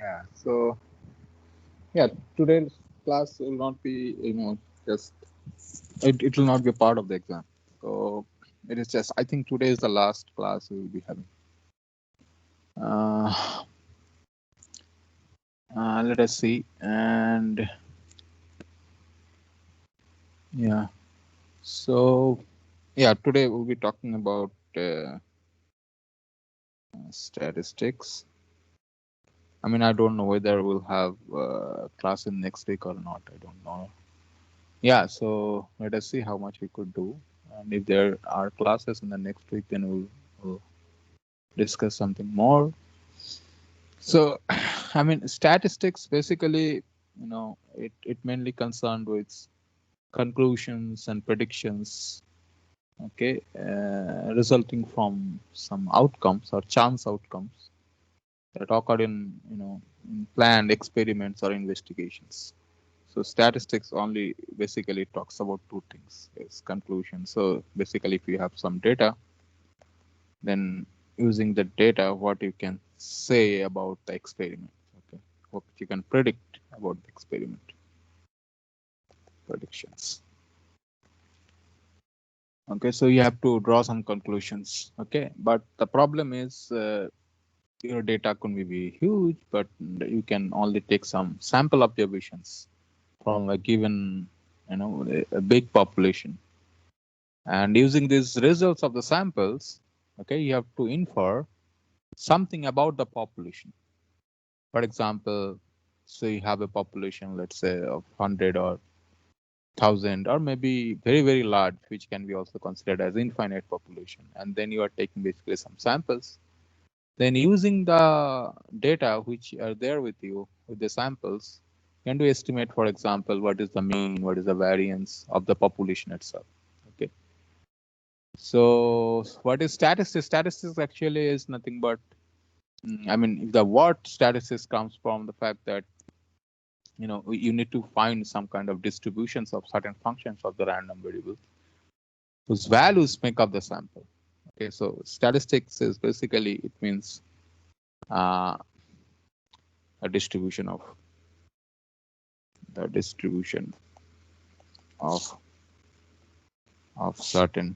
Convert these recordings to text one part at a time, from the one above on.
Yeah. So yeah, today's class will not be, just it will not be a part of the exam. So it is just, I think today is the last class we will be having. Uh, Let us see. And yeah, so yeah, today we'll be talking about statistics. I mean, I don't know whether we'll have class in next week or not. I don't know. Yeah, so let us see how much we could do. And if there are classes in the next week, then we'll discuss something more. So, I mean, statistics basically, it mainly concerned with conclusions and predictions, okay, resulting from some outcomes or chance outcomes that occurred in planned experiments or investigations. So statistics only basically talks about two things: is conclusion. So basically, if you have some data, then using the data, what you can say about the experiment, okay, what you can predict about the experiment, predictions. Okay, so you have to draw some conclusions. Okay, but the problem is your data can be huge, but you can only take some sample observations from a given, a big population. And using these results of the samples, okay, you have to infer something about the population. For example, so you have a population, let's say, of 100 or 1,000, or maybe very, very large, which can be also considered as infinite population. And then you are taking basically some samples. Then using the data which are there with you, with the samples, you can do estimate, for example, what is the mean, what is the variance of the population itself. Okay. So what is statistics? Statistics actually is nothing but, I mean, the word statistics comes from the fact that, you need to find some kind of distributions of certain functions of the random variables whose values make up the sample. Okay, so statistics is basically, it means uh, a distribution of the distribution of certain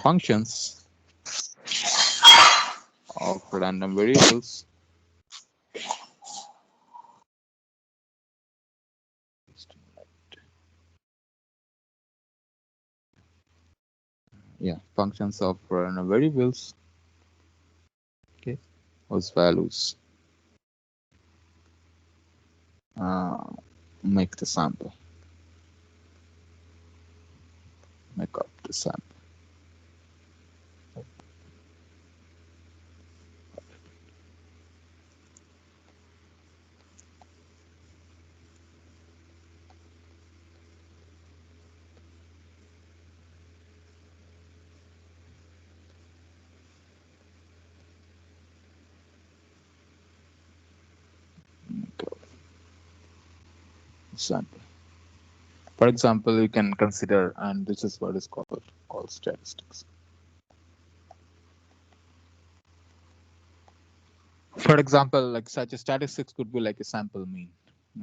functions of random variables. Yeah, functions of random variables. Okay, whose values uh, make the sample, make up the sample. Make up the sample. For example, you can consider, and this is what is called statistics. For example, like such a statistics could be like a sample mean.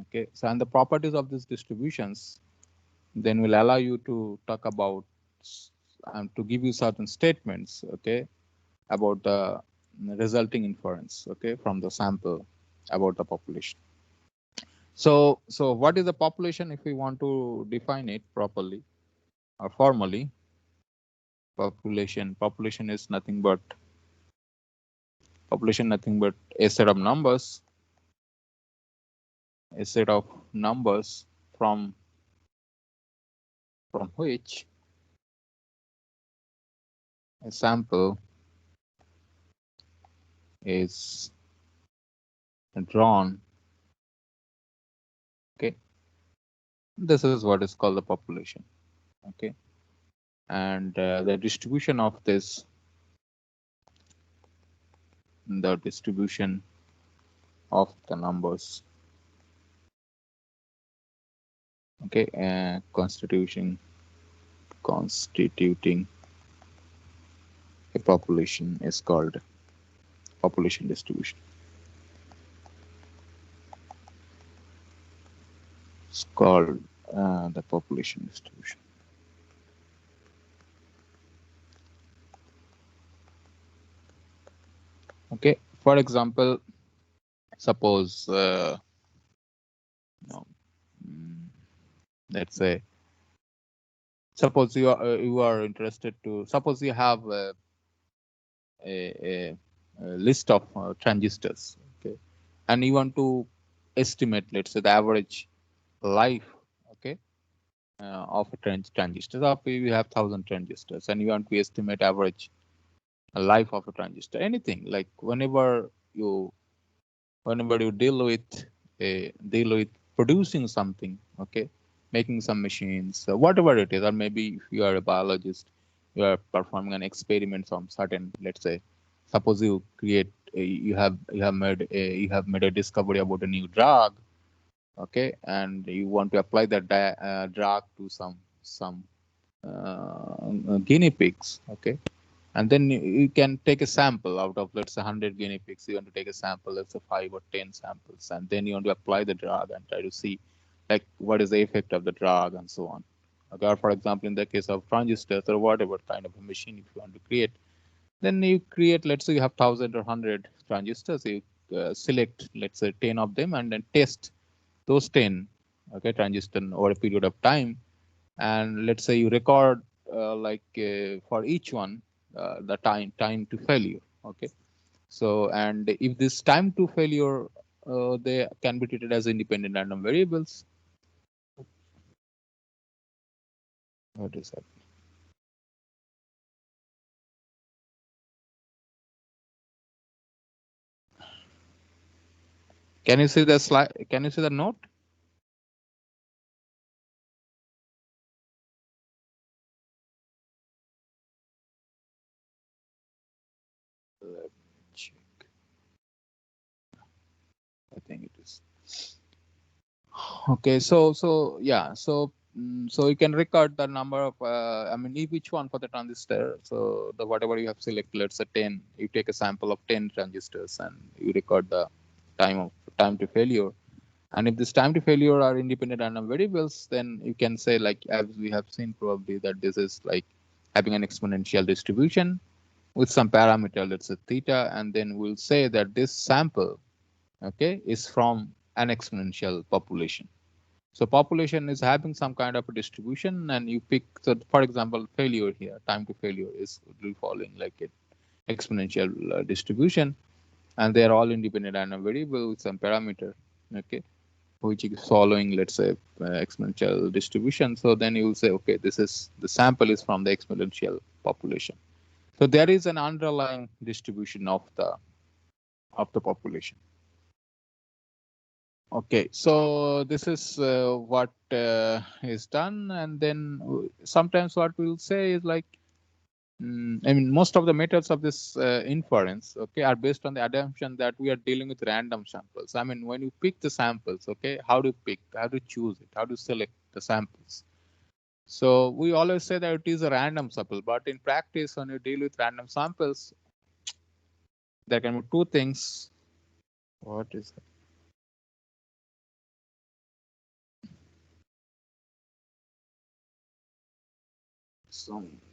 Okay, so and the properties of these distributions then will allow you to talk about to give you certain statements, okay, about the resulting inference, okay, from the sample about the population. So what is the population if we want to define it properly or formally? Population is nothing but a set of numbers, from which a sample is drawn. Okay, this is what is called the population. Okay, and the distribution of this, the distribution of the numbers, okay, constituting a population is called population distribution. called the population distribution. Okay, for example, suppose no, let's say suppose you are interested to suppose you have a list of transistors, okay, and you want to estimate, let's say, the average life, okay, of a transistor. So we have 1,000 transistors, and you want to estimate average life of a transistor. Anything like whenever you deal with producing something, okay, making some machines, whatever it is, or maybe if you are a biologist, you are performing an experiment on certain, let's say, suppose you create you have made a discovery about a new drug, okay, and you want to apply that drug to some guinea pigs, okay, and then you can take a sample out of, let's say, 100 guinea pigs. You want to take a sample, let's say 5 or 10 samples, and then you want to apply the drug and try to see like what is the effect of the drug and so on. Okay, or for example, in the case of transistors or whatever kind of a machine, if you want to create, then you create, let's say you have 1,000 or 100 transistors, you select, let's say, 10 of them and then test those 10, okay, transistors over a period of time, and let's say you record for each one the time to failure, okay. So, and if this time to failure they can be treated as independent random variables. What is that? Can you see the slide? Can you see the note? Let me check. I think it is. Okay, so yeah, so you can record the number of I mean, if each one for the transistor, so the whatever you have selected, let's say 10, you take a sample of 10 transistors and you record the time to failure. And if this time to failure are independent random variables, then you can say, like, as we have seen probably, that this is like having an exponential distribution with some parameter, let's say theta, and then we'll say that this sample, okay, is from an exponential population. So population is having some kind of a distribution, and you pick, so for example, failure here, time to failure is following like an exponential distribution, and they are all independent random variable with some parameter, okay, which is following, let's say, exponential distribution. So then you will say, okay, this is the sample is from the exponential population. So there is an underlying distribution of the population. Okay, so this is what is done, and then sometimes what we'll say is like, I mean, most of the methods of this inference, okay, are based on the assumption that we are dealing with random samples. I mean, when you pick the samples, okay, how do you pick, how do you choose it, how do you select the samples? So we always say that it is a random sample, but in practice, when you deal with random samples, there can be two things. What is it?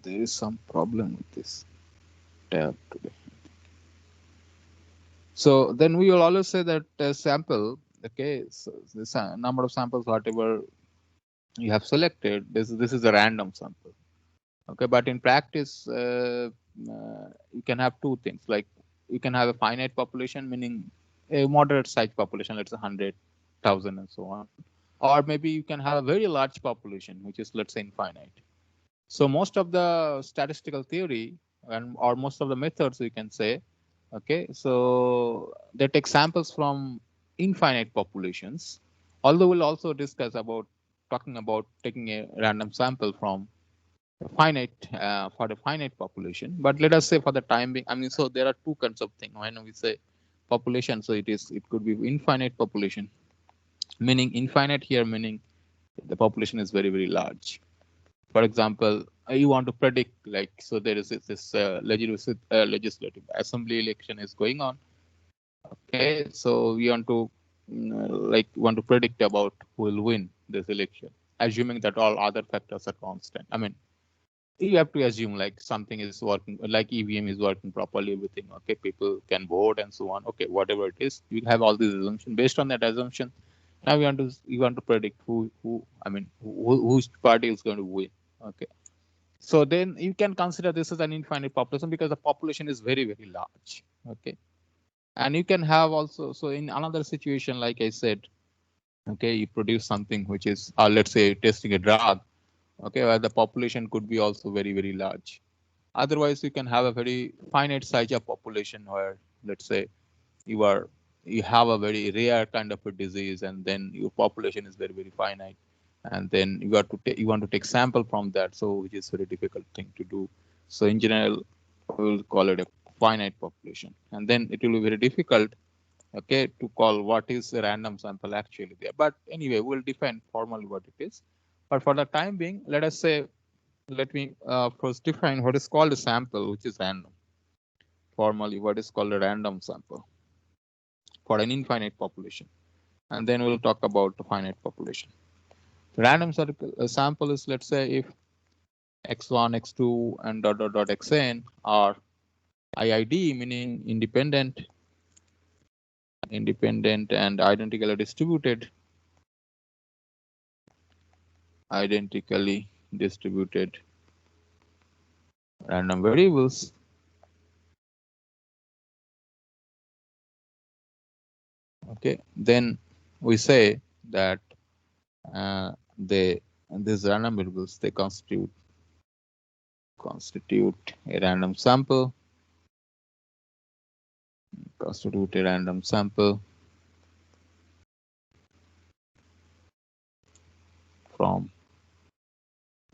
There is some problem with this tab today. So then we will always say that sample, okay, so this number of samples, whatever you have selected, this is a random sample, okay. But in practice, you can have two things, like you can have a finite population, meaning a moderate size population, let's say 100,000 and so on, or maybe you can have a very large population, which is, let's say, infinite. So most of the statistical theory and or most of the methods, we can say, okay, so they take samples from infinite populations. Although we'll also discuss about talking about taking a random sample from a finite for the finite population. But let us say for the time being, I mean, so there are two kinds of things when we say population. So it could be infinite population, meaning infinite here, meaning the population is very, very large. For example, you want to predict, like, so there is this legislative assembly election is going on. Okay, so we want to want to predict about who will win. the selection, assuming that all other factors are constant. I mean, you have to assume like something is working, like EVM is working properly, everything. Okay, people can vote and so on. Okay, whatever it is, you have all these assumptions. Based on that assumption, now you want to predict who I mean, whose party is going to win. Okay, so then you can consider this as an infinite population because the population is very large. Okay, and you can have also, so in another situation, like I said, okay, you produce something which is, let's say testing a drug, okay, where the population could be also very large. Otherwise, you can have a very finite size of population where, let's say, you are you have a very rare kind of a disease, and then your population is very finite, and then you want to take sample from that, so which is very difficult thing to do. So in general, we will call it a finite population, and then it will be very difficult, okay, to call what is a random sample actually there. But anyway, we'll define formally what it is. But for the time being, let us say, let me first define what is called a sample, which is random. Formally, what is called a random sample for an infinite population. And then we'll talk about the finite population. Random sample is, let's say, if x1, x2, and dot xn are IID, meaning independent and identically distributed random variables, okay, then we say that these random variables, they constitute a random sample, from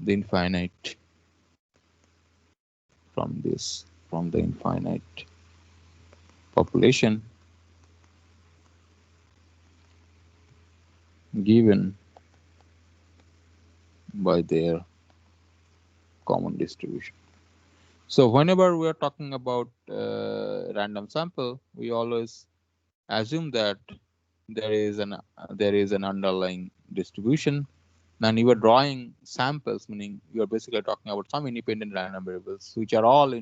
the infinite, from the infinite population given by their common distribution. So whenever we are talking about random sample, we always assume that there is an underlying distribution, and you are drawing samples, meaning you are basically talking about some independent random variables which are all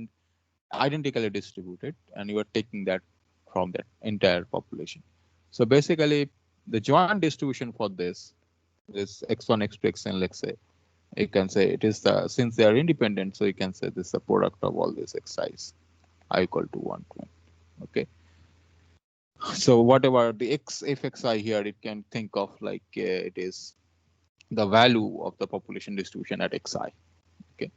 identically distributed, and you are taking that from that entire population. So basically, the joint distribution for this x1, x2, xn, let's say, you can say it is since they are independent, so you can say this is the product of all these xi's, I equal to 1 to n. Okay. So whatever the x f xi here, it can think of like it is the value of the population distribution at xi. Okay.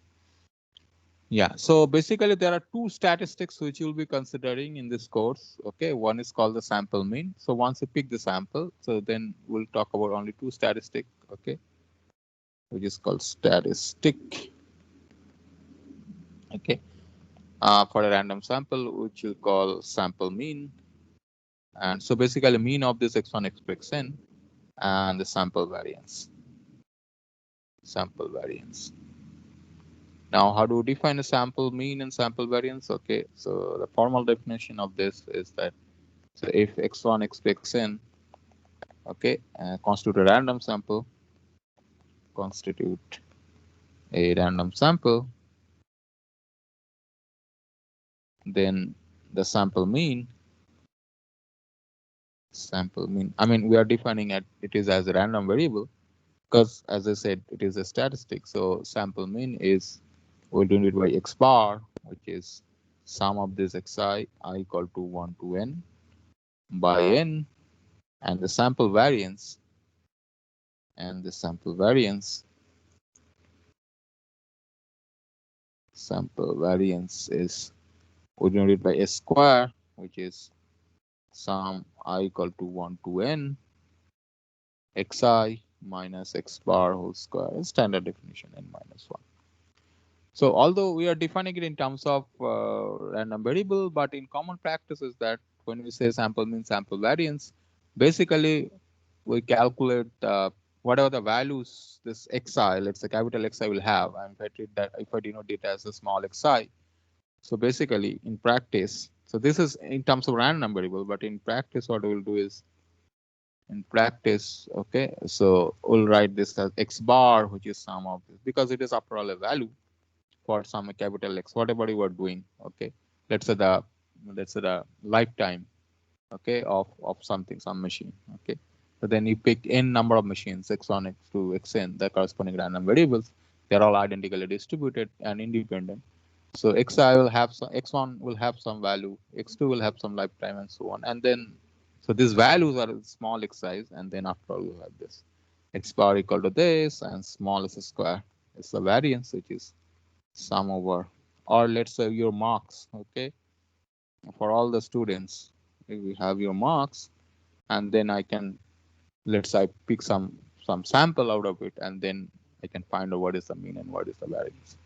Yeah. So basically, there are two statistics which you'll be considering in this course. Okay. One is called the sample mean. So once you pick the sample, so then we'll talk about only two statistics. Okay. Which is called statistic. Okay. For a random sample, which you call sample mean. And so basically, mean of this x1, x2, xn, and the sample variance. Now, how do we define a sample mean and sample variance? Okay, so the formal definition of this is that, so if x1, x2, xn, okay, constitute a random sample, then the sample mean, I mean, we are defining it is as a random variable because, as I said, it is a statistic. So sample mean is, we're doing it by x bar, which is sum of this xi, I equal to 1 to n by n, and the sample variance, is, we denote it by s square, which is sum I equal to 1 to n xi minus x bar whole square, is standard definition, n minus 1. So although we are defining it in terms of random variable, but in common practice is that when we say sample mean, sample variance, basically we calculate whatever the values this xi, let's say capital Xi will have, and if I denote it as a small xi. So basically in practice, so this is in terms of random variable, but in practice what we will do is in practice. Okay, so we'll write this as x bar, which is sum of this, because it is after all a value for some capital X, whatever you are doing. Okay, let's say the lifetime, okay, of something, some machine. Okay, so then you pick n number of machines, x1, x2, xn, the corresponding random variables. They're all identically distributed and independent. So xi will have some, x1 will have some value, x2 will have some lifetime, and so on. And then, so these values are small x size, and then after all you have this x bar equal to this, and small s square is the variance, which is sum over, or let's say your marks. Okay, for all the students, we have your marks, and then I can, let's say I pick some sample out of it, and then I can find out what is the mean and what is the variance.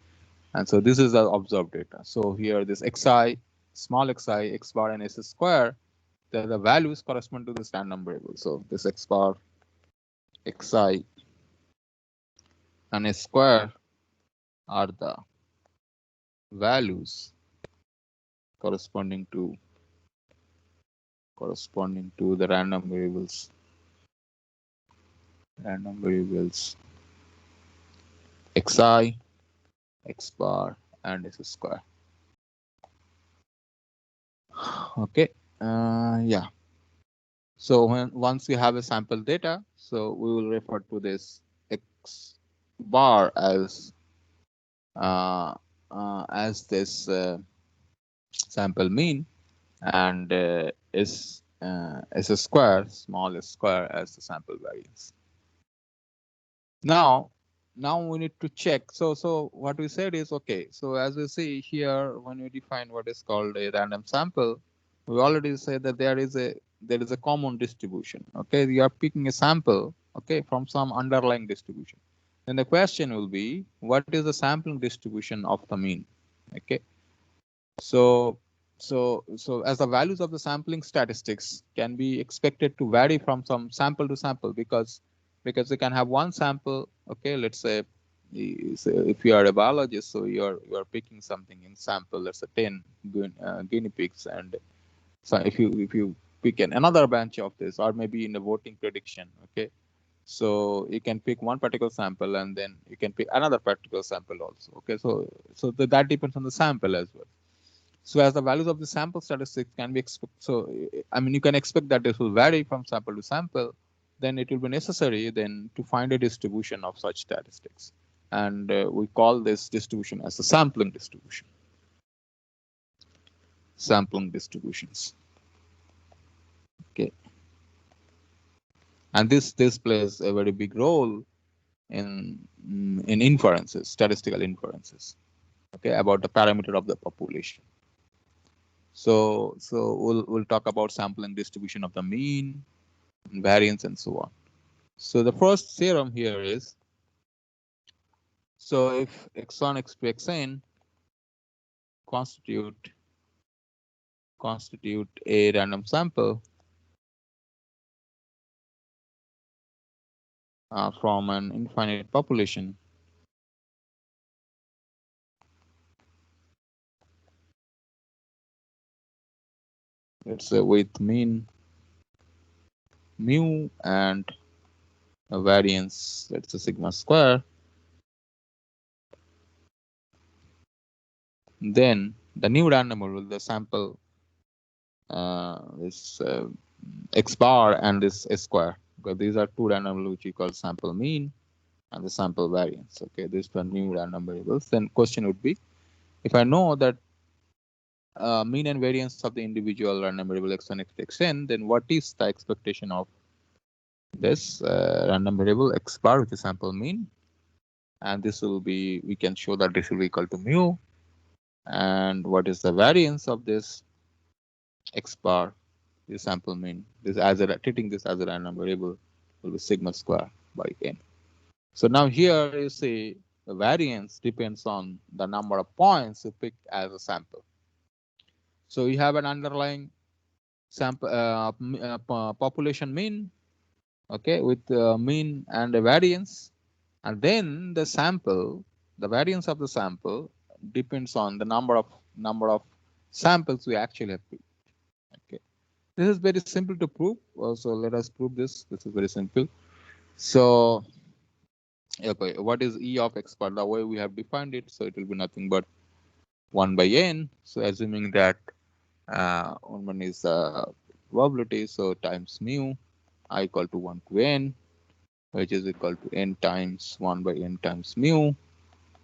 And so this is the observed data. So here this xi, small xi, x bar, and s square, the values correspond to this random variable. So this x bar, xi, and s square are the values corresponding to the random variables xi, x bar, and s square. Okay, yeah. So once you have a sample data, so we will refer to this x bar uh, this sample mean, and s square, small s square, as the sample variance. Now we need to check. So what we said is, okay, so as we see here, when we define what is called a random sample, we already said that there is a common distribution. Okay, we are picking a sample, okay, from some underlying distribution. Then the question will be, what is the sampling distribution of the mean? Okay, so as the values of the sampling statistics can be expected to vary from some sample to sample, because they can have one sample. Okay, let's say if you are a biologist, so you are picking something in sample, let's say 10 guinea pigs, and so if you pick another bunch of this, or maybe in a voting prediction. Okay, so you can pick one particular sample, and then you can pick another particular sample also. Okay, so that depends on the sample as well. So as the values of the sample statistics can be expected, so I mean, you can expect that this will vary from sample to sample, then it will be necessary then to find a distribution of such statistics. And we call this distribution as the sampling distribution. Sampling distributions. Okay. And this plays a very big role in inferences, statistical inferences, okay, about the parameter of the population. So we'll talk about sampling distribution of the mean, variance, and so on. So the first theorem here is, so if x1, x2, xn constitute a random sample from an infinite population, let's say with mean mu and a variance, let's say sigma square, then the new random variable, the sample is x bar and this s square, because these are two random variables which we call sample mean and the sample variance. Okay, these are new random variables. Then question would be, if I know that mean and variance of the individual random variable x1, x2, xn, then what is the expectation of this random variable x bar, which is sample mean? And this will be, we can show that this will be equal to mu. And what is the variance of this x bar, the sample mean? This, as a treating this as a random variable, will be sigma square by n. So now here you see the variance depends on the number of points you pick as a sample. So you have an underlying sample population mean, okay, with mean and a variance, and then the sample, the variance of the sample depends on the number of samples we actually have picked. Okay, This is very simple to prove. So let us prove this. This is very simple. So okay, what is E of x bar? The way we have defined it, so it will be nothing but 1 by n. So assuming that one is probability, so times mu I equal to 1 to n, which is equal to n times 1 by n times mu,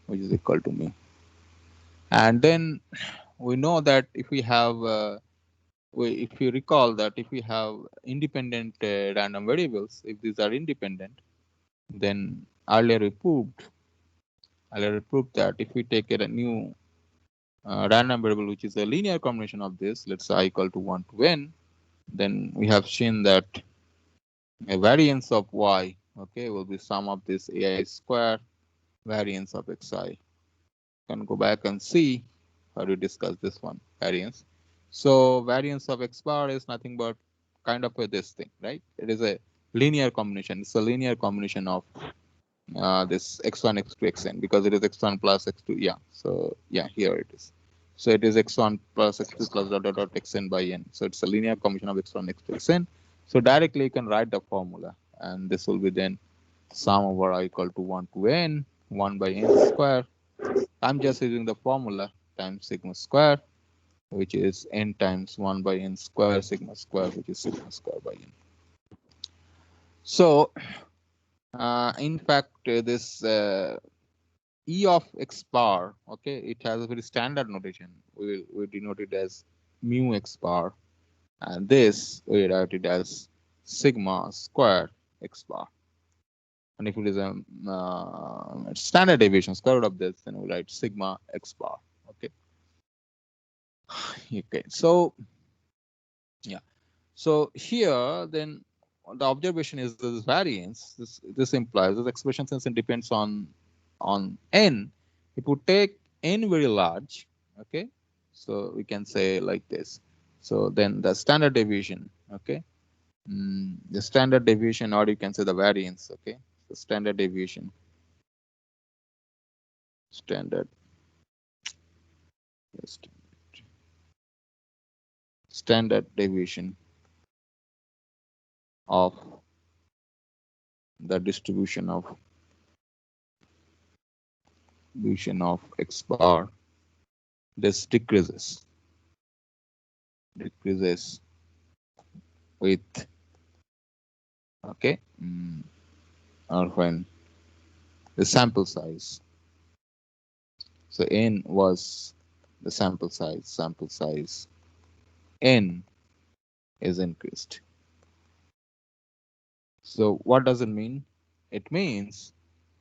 which is equal to mu. And then we know that if we have if you recall that if we have independent random variables, if these are independent, then earlier we proved that if we take a new random variable which is a linear combination of this, let's say I equal to 1 to n, then we have seen that a variance of y, okay, will be sum of this ai square variance of xi. Can go back and see how to discuss this one, variance. So variance of x bar is nothing but kind of this thing, right? It is a linear combination. It's a linear combination of this x1, x2, xn, because it is x1 plus x2. Yeah. So yeah, here it is. So it is x1 plus x2 plus dot dot dot xn by n. So it's a linear combination of x1, x2, xn. So directly you can write the formula, and this will be then sum over I equal to 1 to n, 1 by n square. I'm just using the formula times sigma square, which is n times 1 by n square sigma square, which is sigma square by n. So in fact, this E of x bar, okay, it has a very standard notation. We denote it as mu x bar, and this we write it as sigma square x bar. And if it is a standard deviation, square root of this, then we write sigma x bar. Okay. Okay. So yeah. So here then the observation is this variance. This implies this expression, since it depends on n, it would take n very large. Okay. So we can say like this. So then the standard deviation. Okay. The standard deviation, or you can say the variance. Okay. So standard deviation. Standard. Standard deviation of the distribution of x bar, this decreases with, okay, or when the sample size, so n was the sample size n is increased. So what does it mean? It means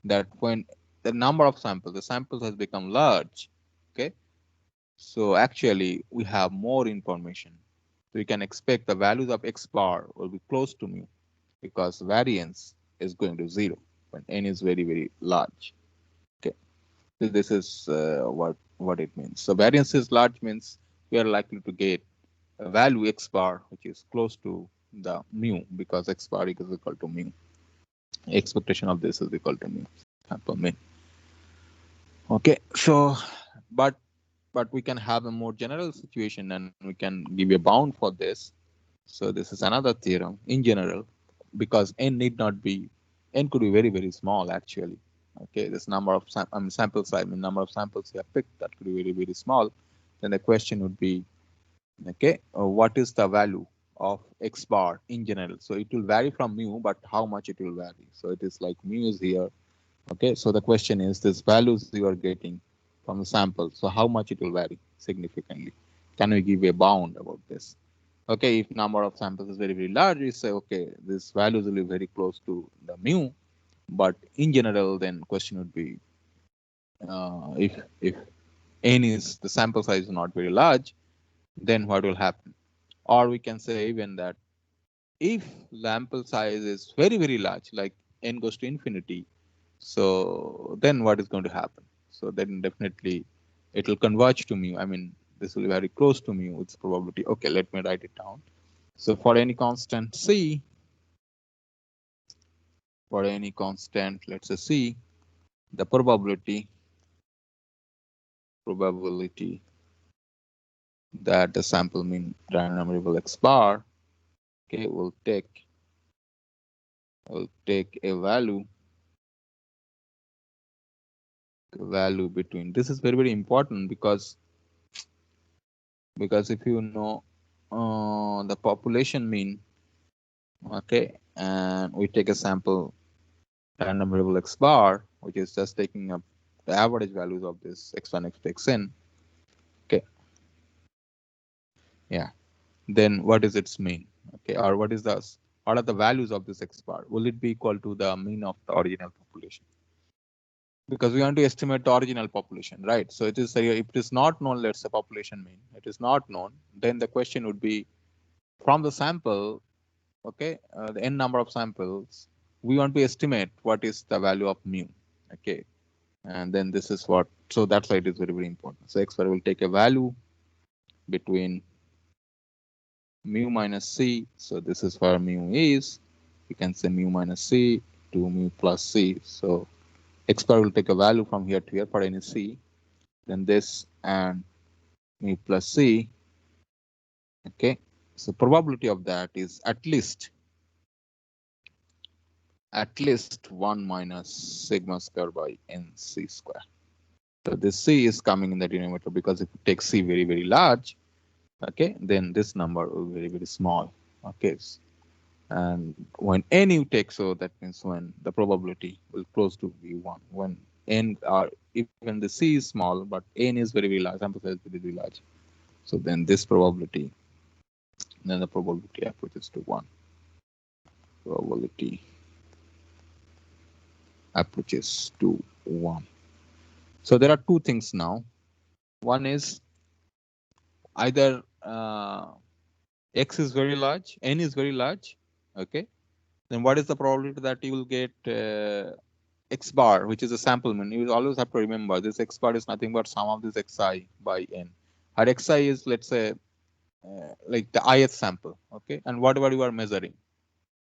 that when the number of samples, the samples has become large, okay, so actually we have more information. So we can expect the values of x bar will be close to mu, because variance is going to 0 when n is very, very large. Okay, so this is what it means. So variance is large means we are likely to get a value x bar which is close to the mu, because x bar is equal to mu. Expectation of this is equal to mu per min. Okay, so but we can have a more general situation, and we can give a bound for this. So this is another theorem in general, because n need not be, n could be very, very small actually. Okay, this number of sample size, number of samples you have picked, that could be very, very small. Then the question would be, okay, what is the value of x bar in general? So it will vary from mu, but how much it will vary? So it is like mu is here. Okay, so the question is, this values you are getting from the sample, so how much it will vary significantly? Can we give a bound about this? Okay, if number of samples is very, very large, we say, okay, this values will be very close to the mu, but in general, then question would be, if n is, the sample size is not very large, then what will happen? Or we can say even that if sample size is very, very large, like n goes to infinity, so then what is going to happen? So then definitely it will converge to mu. I mean, this will be very close to mu. It's probability. Okay, let me write it down. So for any constant c, let's say c, the probability that the sample mean random variable x bar Okay, we'll take a value between. This is very important because if you know the population mean, okay, and we take a sample random variable x bar, which is just taking up the average values of this x1, x2, xn. Okay, yeah. Then what is its mean? Okay, or what are the values of this x bar? Will it be equal to the mean of the original population? Because we want to estimate the original population, right? So it is if it is not known, let's say population mean, it is not known, then the question would be from the sample, okay, the n number of samples, we want to estimate what is the value of mu, okay, and then this is what, so that's why it is very important. So x bar will take a value between mu minus c, so this is where mu is, you can say mu minus c to mu plus c, so x bar will take a value from here to here for any c, then this and mu plus c, okay, so probability of that is at least 1 minus sigma square by n c square. So this c is coming in the denominator because if you take c very large, okay, then this number will be very small, okay, and when n you take, so that means when the probability will close to be 1, when n are even the c is small but n is very large, sample size is very large, so then this probability, then the probability approaches to 1. Probability approaches to 1. So there are two things now. One is either x is very large, n is very large, okay, then what is the probability that you will get x bar, which is a sample mean? You will always have to remember this x bar is nothing but sum of this xi by n. Our xi is, let's say, like the ith sample, okay, and whatever you are measuring,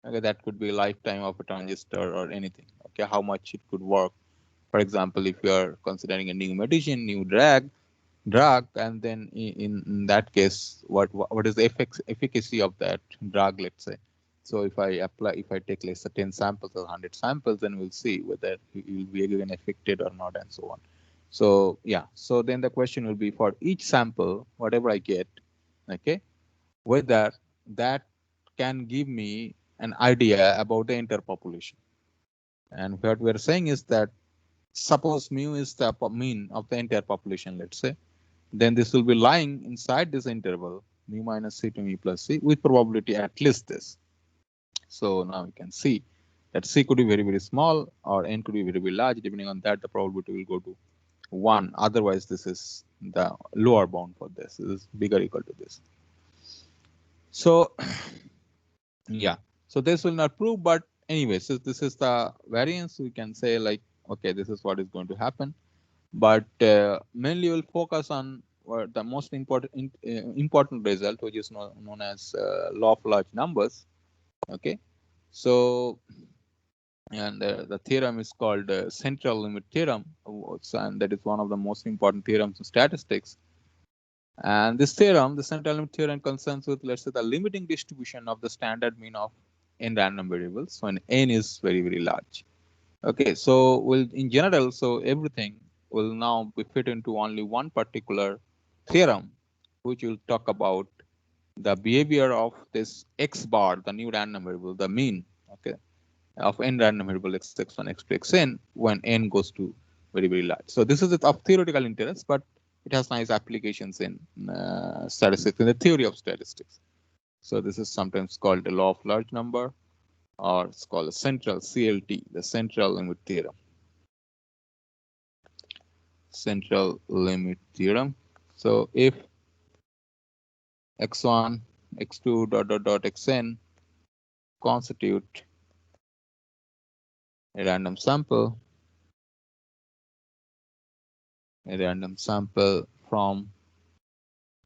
okay, that could be lifetime of a transistor or anything, okay, how much it could work. For example, if you are considering a new medicine, new drug, and then in that case, what is the efficacy of that drug, let's say. So if I take, let's say, 10 samples or 100 samples, then we'll see whether you will be again affected or not, and so on. So yeah, so then the question will be for each sample, whatever I get, okay, whether that can give me an idea about the entire population. And what we're saying is that suppose mu is the mean of the entire population, let's say, then this will be lying inside this interval mu minus c to mu plus c with probability at least this. So now you can see that c could be very small or n could be very large. Depending on that, the probability will go to 1. Otherwise, this is the lower bound for this. This is bigger equal to this. So yeah, so this will not prove, but anyway, so this is the variance. We can say like, okay, this is what is going to happen. But mainly we'll focus on the most important result, which is known as law of large numbers. Okay, so and the theorem is called central limit theorem, and that is one of the most important theorems in statistics. And this theorem, the central limit theorem, concerns with, let's say, the limiting distribution of the standard mean of n random variables when n is very large. Okay, so in general, so everything will now be fit into only one particular theorem, which will talk about the behavior of this x bar, the new random variable, the mean, okay, of n random variable x1, x2, xn when n goes to very large. So this is of theoretical interest, but it has nice applications in statistics, in the theory of statistics. So this is sometimes called the law of large number, or it's called the central CLT, the central limit theorem. Central limit theorem. So if x1, x2, xn constitute a random sample from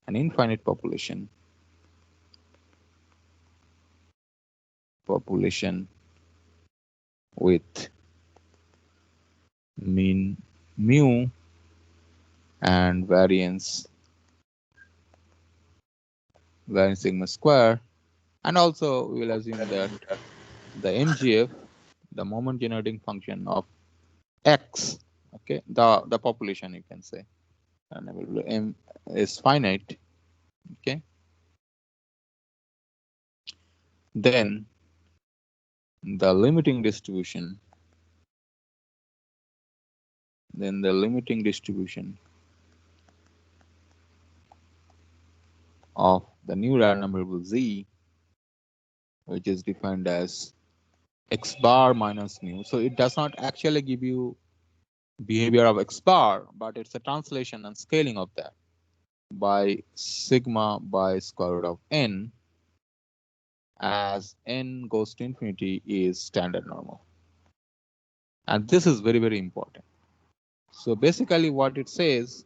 an infinite population with mean mu and variance sigma square, And also we will assume that the MGF, the moment generating function of X, okay, the population you can say, and M is finite, okay. Then the limiting distribution, of the new random variable Z, which is defined as X bar minus mu. So it does not actually give you behavior of X bar, but it's a translation and scaling of that by sigma by square root of n, as n goes to infinity is standard normal. And this is very, very important. So basically what it says,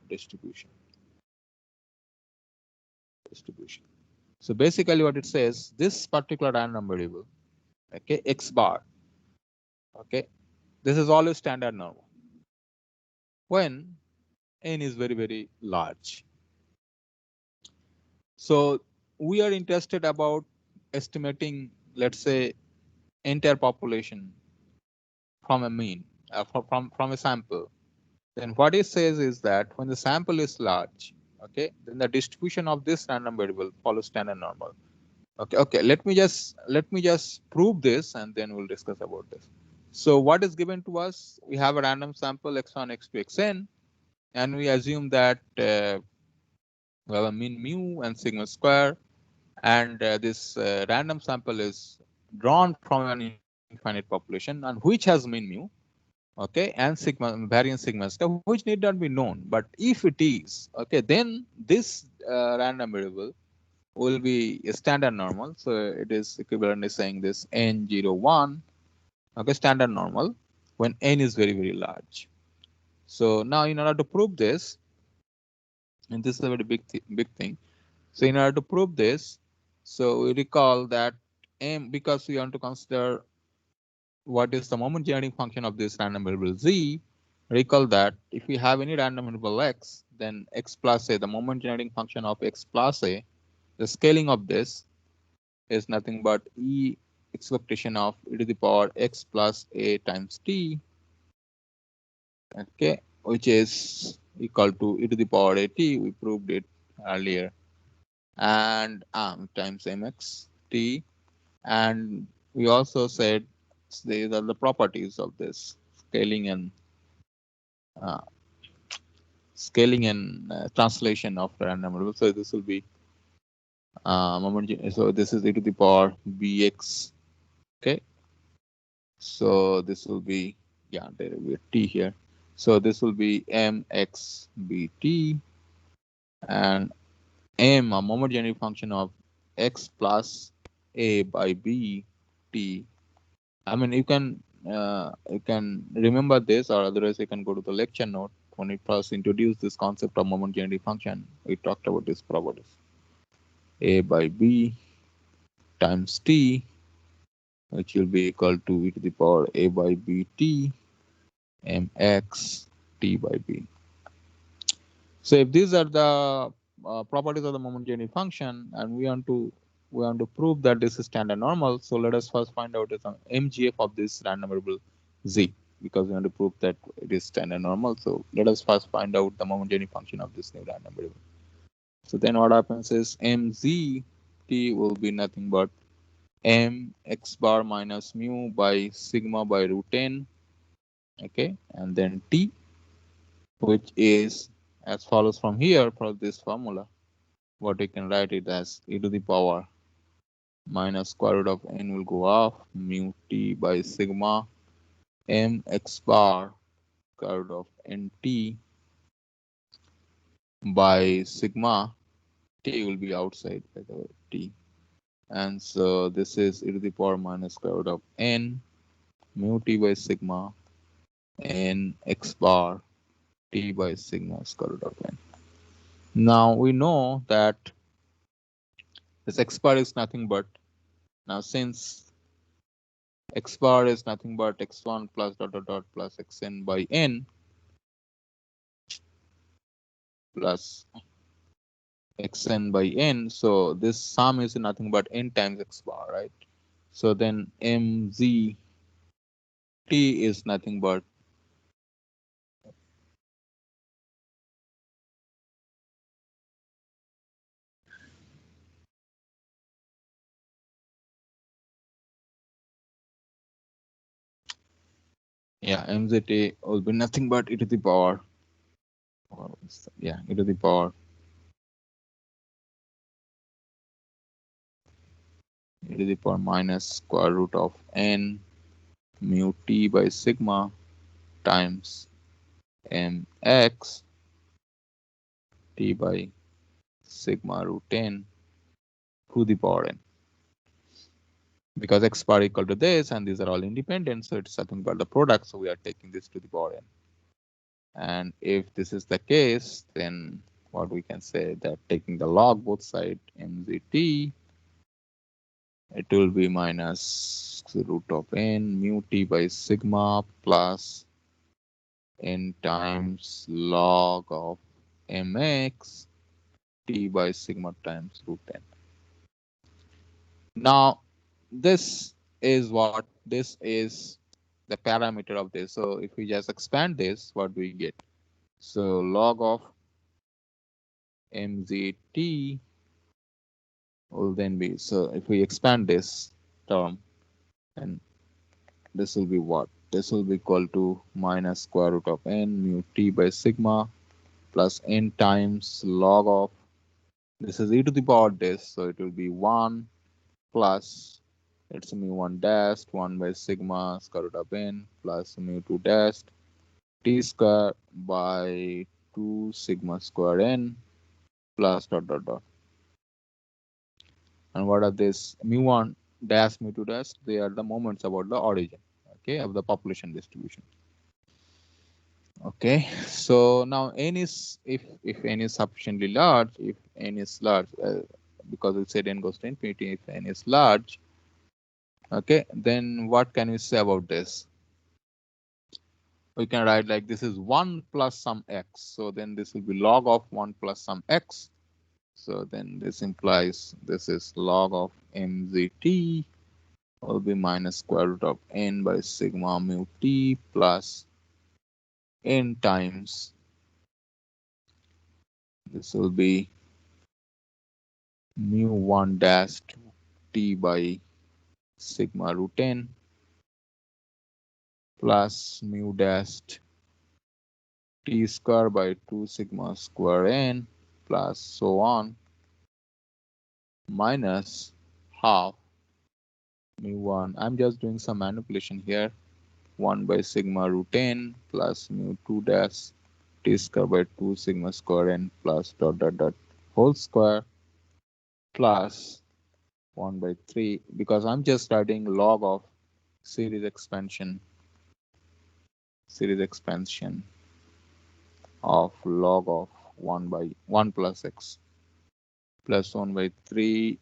distribution. So basically what it says, this particular random variable, okay, X bar, okay, this is always standard normal when n is very, very large. So we are interested about estimating, let's say, entire population from a mean, from a sample. Then what it says is that when the sample is large, okay, then the distribution of this random variable follows standard normal. Okay. Let me just prove this, and then we'll discuss about this. So what is given to us? We have a random sample x1, x2, xn, and we assume that we have a mean mu and sigma square, and this random sample is drawn from an infinite population, and which has mean mu, okay, and sigma variance sigma square, which need not be known. But if it is, okay, then this random variable will be a standard normal. So it is equivalently saying this n01, okay, standard normal when n is very, very large. So now in order to prove this, and this is a very big thing. So in order to prove this, so we recall that m, because we want to consider what is the moment generating function of this random variable z, recall that if we have any random variable x, then x plus a, the moment generating function of x plus a, the scaling of this is nothing but e expectation of e to the power x plus a times t, okay, which is equal to e to the power a t. We proved it earlier, and times mx t. And we also said these are the properties of this uh, scaling and translation of random variable. So this will be so this is e to the power bx, okay. So this will be, yeah, there will be a t here. So this will be mxbt, and m, a moment generating function of x plus a by b t. I mean, you can remember this, or otherwise you can go to the lecture note. When we first introduced this concept of moment generating function, we talked about this properties. A by b times t, which will be equal to e to the power a by b t mx t by b. So if these are the properties of the moment generating function, and we want to prove that this is standard normal, so let us first find out the MGF of this random variable z, because we want to prove that it is standard normal. So let us first find out the moment generating function of this new random variable. So then what happens is mz t will be nothing but m x bar minus mu by sigma by root n, okay, and then t, which is as follows from here. For this formula, what we can write it as e to the power minus square root of n will go off mu t by sigma m x bar square root of nt by sigma, t will be outside by the way, t, and so this is e to the power minus square root of n mu t by sigma n x bar t by sigma square root of n. Now we know that this x bar is nothing but, now since x bar is nothing but x1 plus dot dot dot plus xn by n plus xn by n. So this sum is nothing but n times x bar, right? So then mzt is nothing but mzt will be nothing but e to the power, e to the power minus square root of n mu t by sigma times mx t by sigma root n to the power n. Because x bar equal to this and these are all independent, so it's nothing but the product, so we are taking this to the power n. And if this is the case, then what we can say that taking the log both side mzt, it will be minus root of n mu t by sigma plus n times log of mx t by sigma times root n. Now this is the parameter of this. So if we just expand this, what do we get? So log of mzt will then be, so if we expand this term, and this will be what? This will be equal to minus square root of n mu t by sigma plus n times log of, this is e to the power this, so it will be 1 plus, it's mu1 dash 1 by sigma square root of n plus mu2 dash t square by 2 sigma square n plus dot dot dot. And what are this mu1 dash mu2 dash? They are the moments about the origin, okay, of the population distribution. Okay, so now n is, if n is sufficiently large, if n is large, because we said n goes to infinity, if n is large, okay, then what can we say about this? We can write like this is 1 plus some x, so then this will be log of 1 plus some x. So then this implies this is log of mzt will be minus square root of n by sigma mu t plus n times, this will be mu1 dash t by sigma root n plus mu dash t square by 2 sigma square n plus so on minus half mu1. I'm just doing some manipulation here. 1 by sigma root n plus mu2 dash t square by 2 sigma square n plus dot dot dot whole square plus 1 by 3, because I'm just starting log of series expansion of log of 1 by 1 plus x plus 1 by 3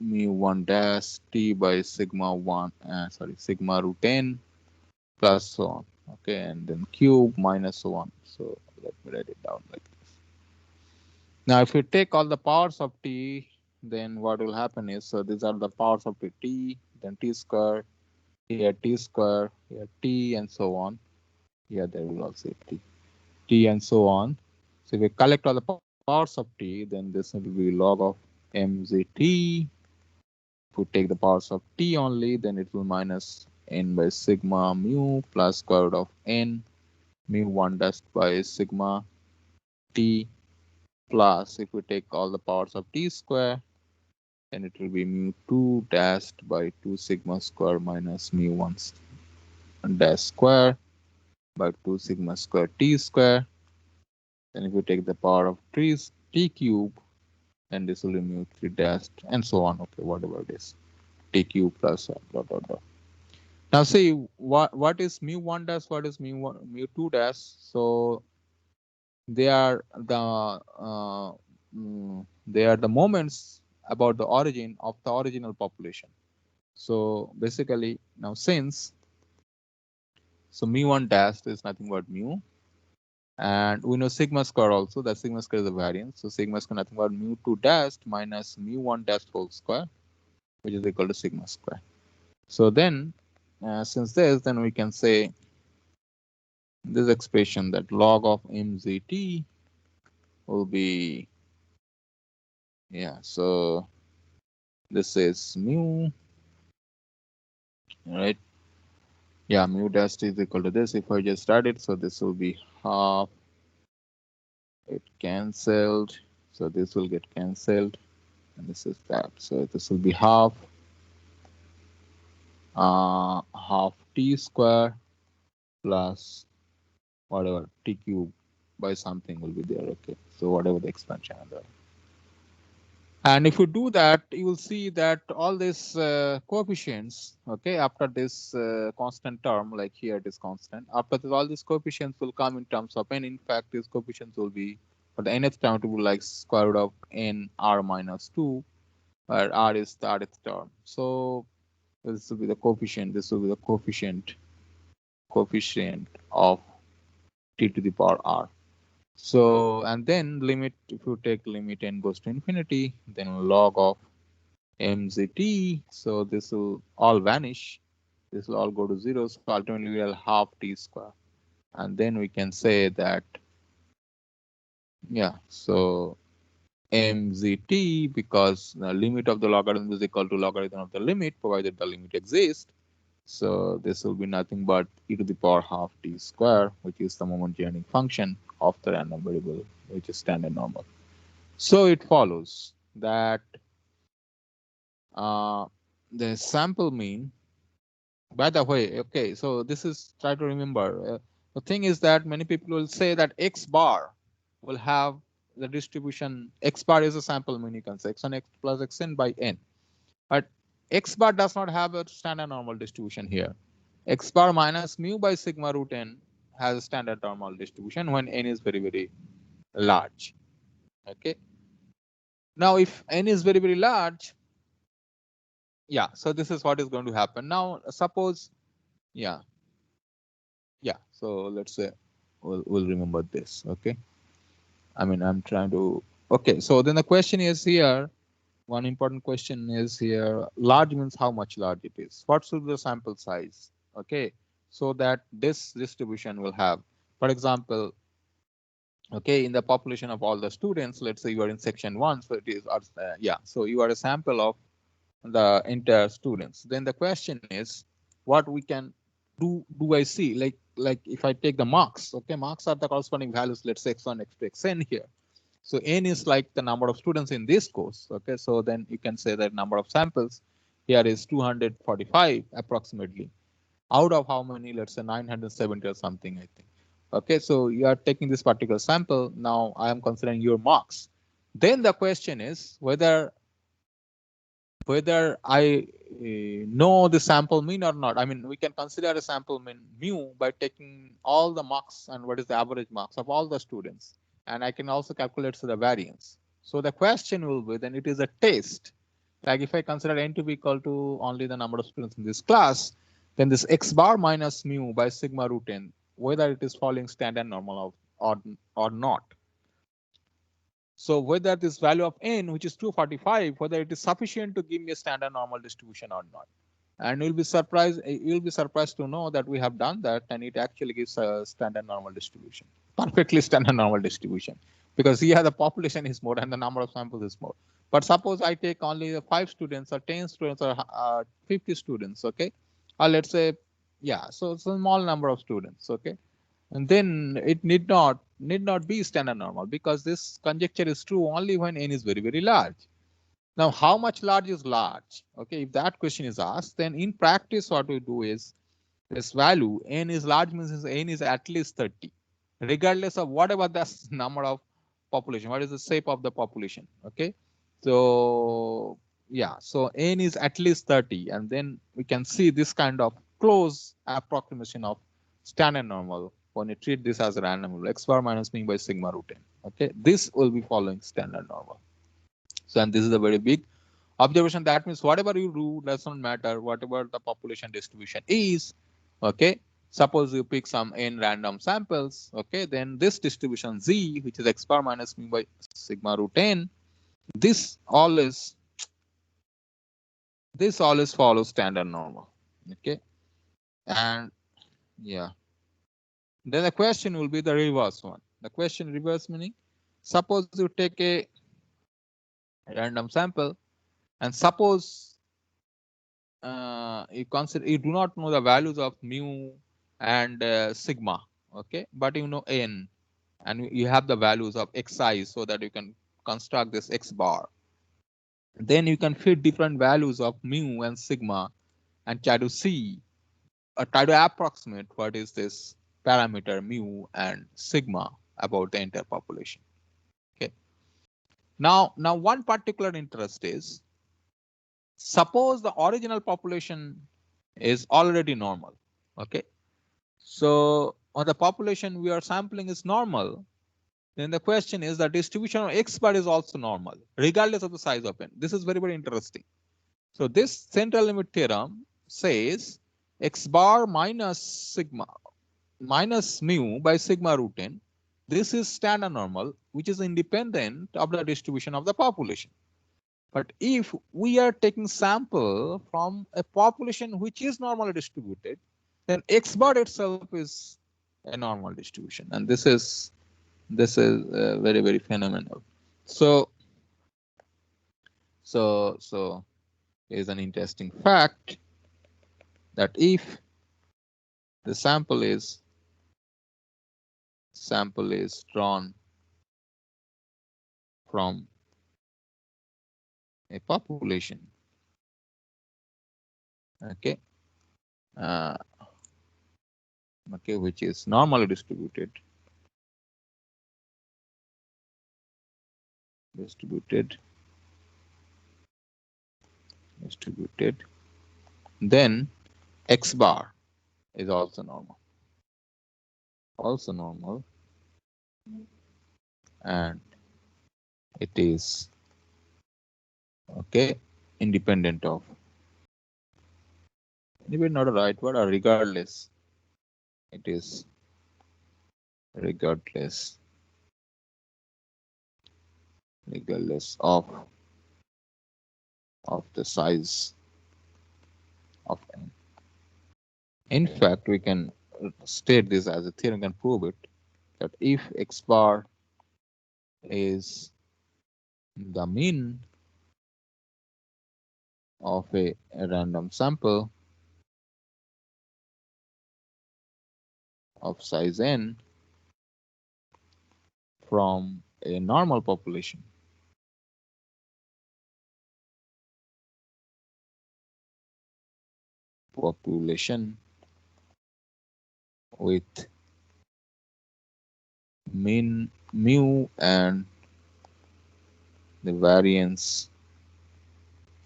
mu1 dash t by sigma 1 sigma root n plus so on. Okay, and then cube minus so on. So let me write it down like this. Now if we take all the powers of t, then what will happen is, so these are the powers of t, then t square, here t square, here t, and so on. Here there will also be t and so on. So if we collect all the powers of t, then this will be log of mzt. If we take the powers of t only, then it will minus n by sigma mu plus square root of n mu1 dash by sigma t plus, if we take all the powers of t square, then it will be mu2 dashed by 2 sigma square minus mu1 dash square by 2 sigma square t square. Then if we take the power of t cube, then this will be mu3 dashed and so on. Okay, whatever it is, t cube plus dot dot dot. Now see what is mu1 dash, what is mu2 dash. So they are the moments about the origin of the original population. So basically now since, so mu1 dash is nothing but mu, And we know sigma square also, that sigma square is a variance. So sigma square nothing but mu2 dashed minus mu1 dashed whole square, which is equal to sigma square. So then, since this, then we can say this expression that log of mzt will be, yeah, so this is mu, right? Yeah, mu dash is equal to this. If I just start it, so this will be half, it cancelled. So this will get cancelled, and this is that. So this will be half t square plus whatever t cube by something will be there. Okay, so whatever the expansion there. And if you do that, you will see that all these coefficients, okay, after this constant term, like here it is constant, after this, all these coefficients will come in terms of n. In fact, these coefficients will be, for the nth term, it will be like square root of n r minus 2, where r is the rth term. So this will be the coefficient, this will be the coefficient of t to the power r. So, and then limit, if you take limit n goes to infinity, then log of mzt, so this will all vanish, this will all go to 0, so ultimately we will half t square, and then we can say that, yeah, so mzt, because the limit of the logarithm is equal to logarithm of the limit, provided the limit exists, so this will be nothing but e to the power half t square, which is the moment generating function of the random variable, which is standard normal. So it follows that the sample mean, by the way, okay, so this is, try to remember, the thing is that many people will say that x bar will have the distribution, x bar is a sample mean, you can say x1 x plus xn by n, but x bar does not have a standard normal distribution here. X bar minus mu by sigma root n has a standard normal distribution when n is very, very large, okay. Now, if n is very, very large, yeah, so this is what is going to happen. Now, suppose, yeah, so let's say we'll remember this, okay. I mean, I'm trying to, okay, so then the question is here, one important question is here, large means how much large it is, what should be the sample size, okay, so that this distribution will have, for example, okay, in the population of all the students, let's say you are in section 1, so it is, yeah, so you are a sample of the entire students. Then the question is, what we can do I see, like if I take the marks, okay, marks are the corresponding values, let's say x1 x2 xn here. So n is like the number of students in this course, okay, so then you can say that number of samples here is 245 approximately, out of how many, let's say 970 or something, I think. Okay, so you are taking this particular sample, now I am considering your marks. Then the question is whether I know the sample mean or not. I mean, we can consider a sample mean mu by taking all the marks and what is the average marks of all the students. And I can also calculate the variance. So the question will be, then it is a test. Like if I consider n to be equal to only the number of students in this class, then this x bar minus mu by sigma root n, whether it is following standard normal or not. So whether this value of n, which is 245, whether it is sufficient to give me a standard normal distribution or not. And you'll be surprised to know that we have done that, and it actually gives a standard normal distribution, perfectly standard normal distribution, because here the population is more and the number of samples is more. But suppose I take only 5 students or 10 students or 50 students, okay, or let's say, yeah, so it's a small number of students, okay, and then it need not be standard normal, because this conjecture is true only when n is very, very large. Now, how much large is large? Okay, if that question is asked, then in practice, what we do is this value n is large means n is at least 30, regardless of whatever the number of population, what is the shape of the population. Okay, so yeah, so n is at least 30, and then we can see this kind of close approximation of standard normal when you treat this as a random variable, x bar minus mu by sigma root n. Okay, this will be following standard normal. So, and this is a very big observation. That means whatever you do does not matter, whatever the population distribution is, okay, Suppose you pick some n random samples, okay, then this distribution z, which is x bar minus mu by sigma root n, this always follows standard normal, okay, and yeah. Then the question will be the reverse one. The question reverse meaning, suppose you take a random sample and suppose you do not know the values of mu and sigma, okay, but you know n, and you have the values of xi so that you can construct this x bar. Then you can fit different values of mu and sigma and try to see or try to approximate what is this parameter mu and sigma about the entire population. Okay. Now one particular interest is, suppose the original population is already normal. Okay. So on the population we are sampling is normal, then the question is the distribution of x bar is also normal, regardless of the size of n. This is very, very interesting. So this central limit theorem says x bar minus sigma minus mu by sigma root n. This is standard normal, which is independent of the distribution of the population. But if we are taking sample from a population which is normally distributed, then x bar itself is a normal distribution, and this is very, very phenomenal. So is an interesting fact that if the sample is drawn from a population, okay, uh, okay, which is normally distributed, then x bar is also normal, and it is okay independent of, maybe not a right word, or regardless, it is regardless of the size of n. In fact, we can state this as a theorem can prove it, that if x bar is the mean of a random sample of size n from a normal population, with mean mu and the variance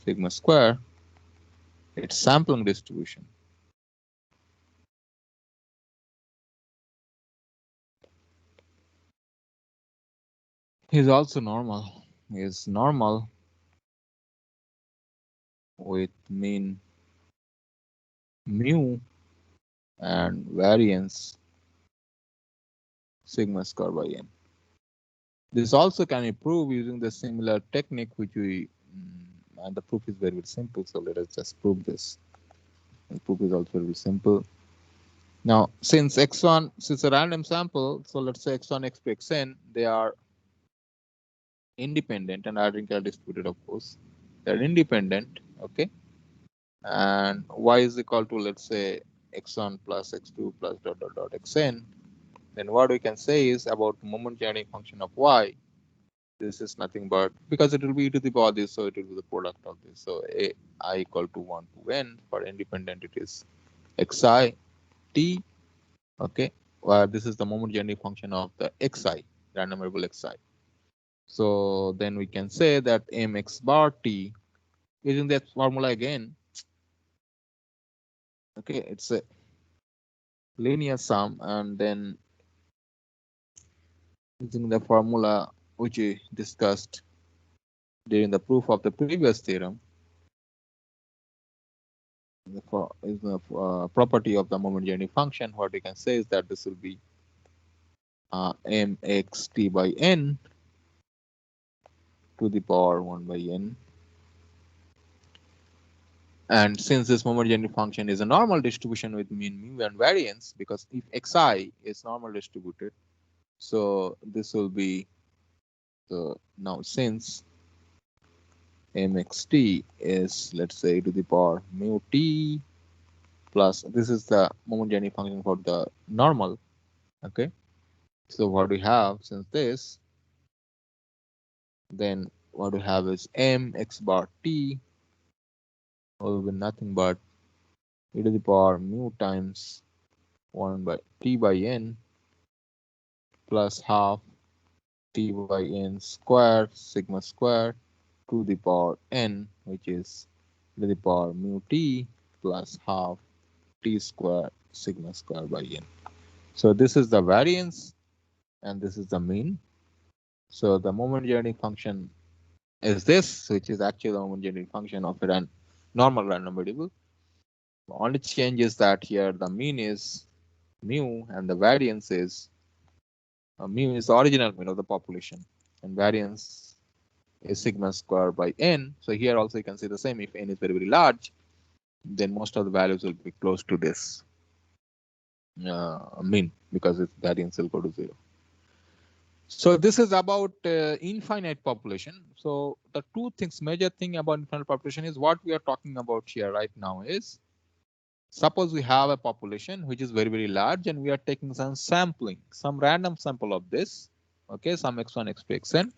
sigma square, its sampling distribution is also normal, with mean mu and variance sigma square by n. This also can be proved using the similar technique which we, and the proof is very, very simple. So let us just prove this. The proof is also very simple. Now, since x1, since a random sample, so let's say x1, x2, xn, they are independent and identically distributed, of course. They're independent, okay? And y is equal to, let's say, x1 plus x2 plus dot dot dot xn. Then what we can say is about the moment generating function of y. This is nothing but, because it will be e to the power this, so it will be the product of this. So I equal to 1 to n. For independent, it is xi t, okay, where this is the moment generating function of the xi, random variable xi. So then we can say that mx bar t, using that formula again, okay, it's a linear sum, and then using the formula which we discussed during the proof of the previous theorem, is the property of the moment journey function. What we can say is that this will be mxt by n to the power 1 by n. And since this moment journey function is a normal distribution with mean, mu, and variance, because if xi is normal distributed, so this will be now since mxt is, let's say, to the power mu t plus, this is the moment journey function for the normal. Okay, so what we have since this, then what we have is m x bar t will be nothing but e to the power mu times 1 by t by n plus half t by n square sigma square to the power n, which is e to the power mu t plus half t square sigma square by n. So this is the variance and this is the mean. So the moment journey function is this, which is actually the moment journey function of a normal random variable. The only change is that here the mean is mu and the variance is mu is the original mean of the population and variance is sigma square by n. So here also you can see the same. If n is very, very large, then most of the values will be close to this mean because its variance will go to 0. So this is about infinite population. So the two things, major thing about infinite population is what we are talking about here right now is, suppose we have a population which is very, very large and we are taking some sampling, some random sample of this, okay, some x1, x2, xn.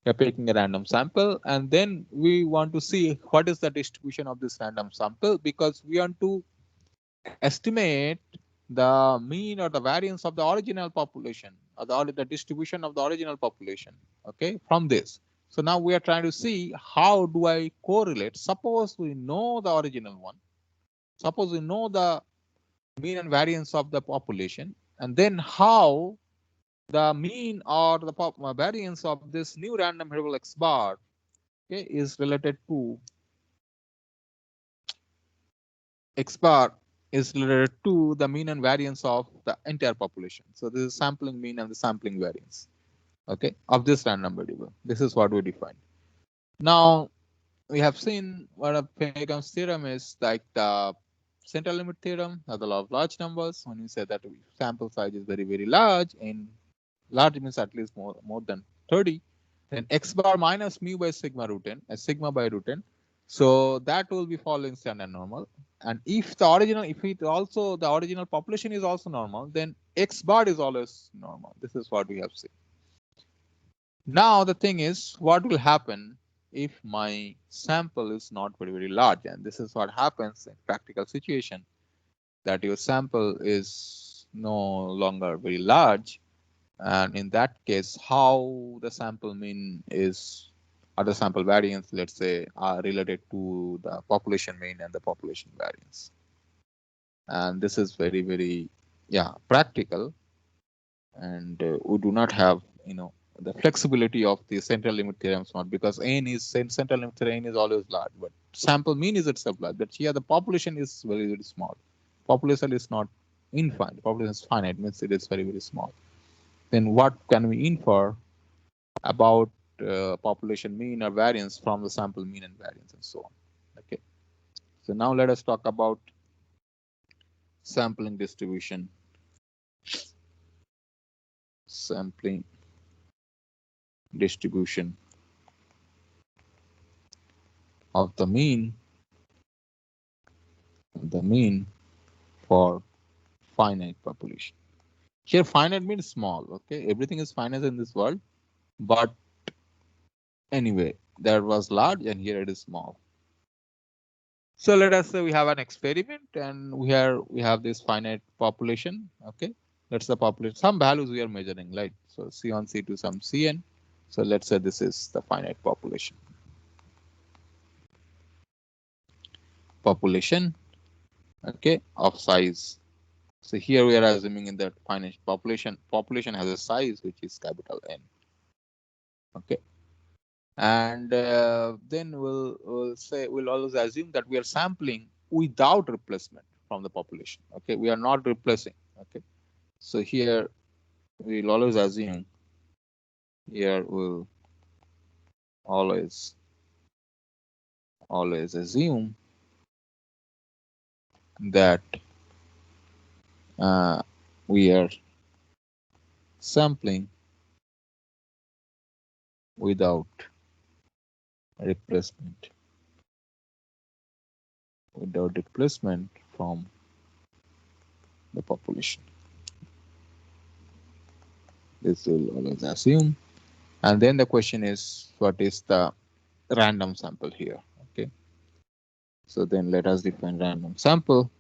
We are taking a random sample and then we want to see what is the distribution of this random sample, because we want to estimate the mean or the variance of the original population or the distribution of the original population, okay, from this. So now we are trying to see how do I correlate. Suppose we know the original one. Suppose we know the mean and variance of the population, and then how the mean or the variance of this new random variable x bar, okay, is related to x bar is related to the mean and variance of the entire population. So this is sampling mean and the sampling variance, okay, of this random variable. This is what we define. Now we have seen what a Pentagon's theorem is, like the central limit theorem or the law of large numbers. When you say that sample size is very, very large, and large means at least more than 30, then x bar minus mu by sigma root n, as sigma by root n. So that will be following standard normal. And if the original, if it also the original population is also normal, then x bar is always normal. This is what we have seen. Now the thing is, what will happen if my sample is not very, very large? And this is what happens in practical situation, that your sample is no longer very large. And in that case, how the sample mean is, or the sample variance, let's say, are related to the population mean and the population variance. And this is very, very, yeah, practical. And we do not have, the flexibility of the central limit theorems, not because n is central limit theorem is always large, but sample mean is itself large. But here the population is very, very small. Population is not infinite. Population is finite, means it is very, very small. Then what can we infer about population mean or variance from the sample mean and variance and so on? Okay. So now let us talk about sampling distribution. Sampling distribution of the mean for finite population. Here finite means small, okay? Everything is finite in this world, but anyway, that was large and here it is small. So let us say we have an experiment and we have this finite population, okay? That's the population, some values we are measuring, right? So C1, C2, some Cn. So let's say this is the finite population. Population, okay, of size. So here we are assuming in that finite population has a size which is capital N. Okay. And then we'll always assume that we are sampling without replacement from the population. Okay, we are not replacing. Okay, so here we'll always assume, here we'll always assume that we are sampling without replacement, from the population. This will always assume. And then the question is, what is the random sample here? Okay, so then let us define random sample,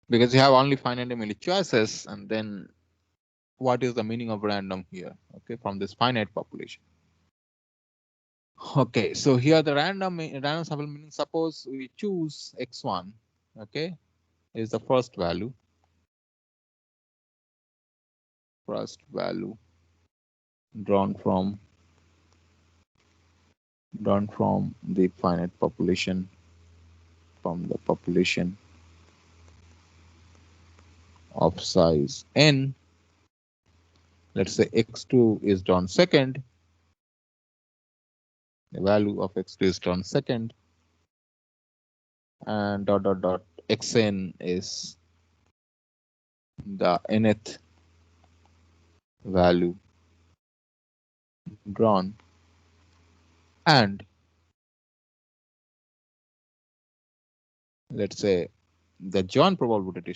because you have only finite many choices. And then what is the meaning of random here? Okay, from this finite population. Okay, so here the random sample meaning, suppose we choose x1, okay, is the first value drawn from the finite population, of size n. Let's say x2 is drawn second. The value of x2 is drawn second, and dot dot dot xn is the nth value drawn, and let's say the joint probability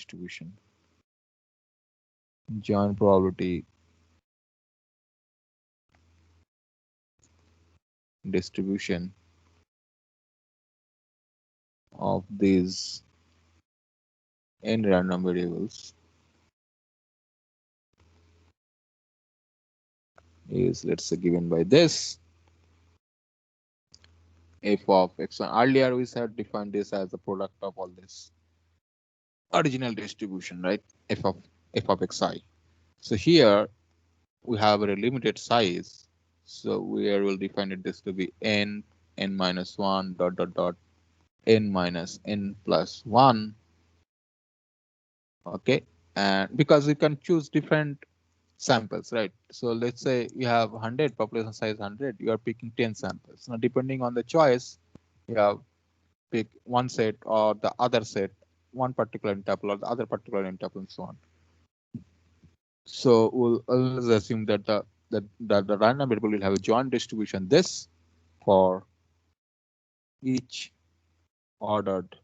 distribution of these n random variables is, let's say, given by this f of x1. Earlier we said define this as the product of all this original distribution, right? f of xi. So here we have a limited size, so we will define it this to be n minus 1 dot dot dot n minus n plus 1. Okay, and because we can choose different samples, right? So let's say you have 100, population size 100, you are picking 10 samples. Now depending on the choice, you have pick one set or the other set, one particular tuple or the other particular tuple, and so on. So we'll always assume that the random variable will have a joint distribution this for each ordered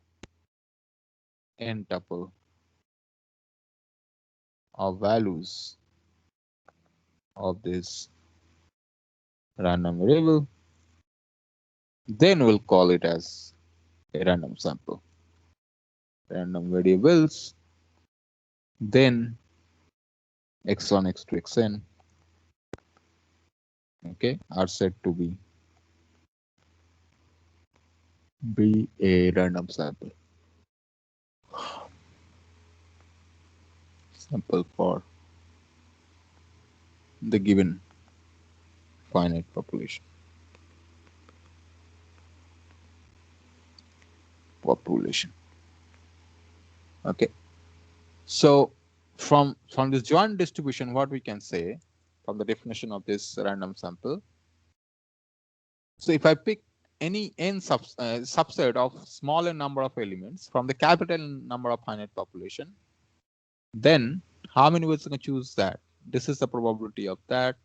n tuple of values of this random variable. Then we'll call it as a random sample. Random variables, then x1, x2, xn, okay, are said to be a random sample for the given finite population. Okay, so from this joint distribution, what we can say from the definition of this random sample, so if I pick any n subset of smaller number of elements from the capital number of finite population, then how many ways can choose that? This is the probability of that.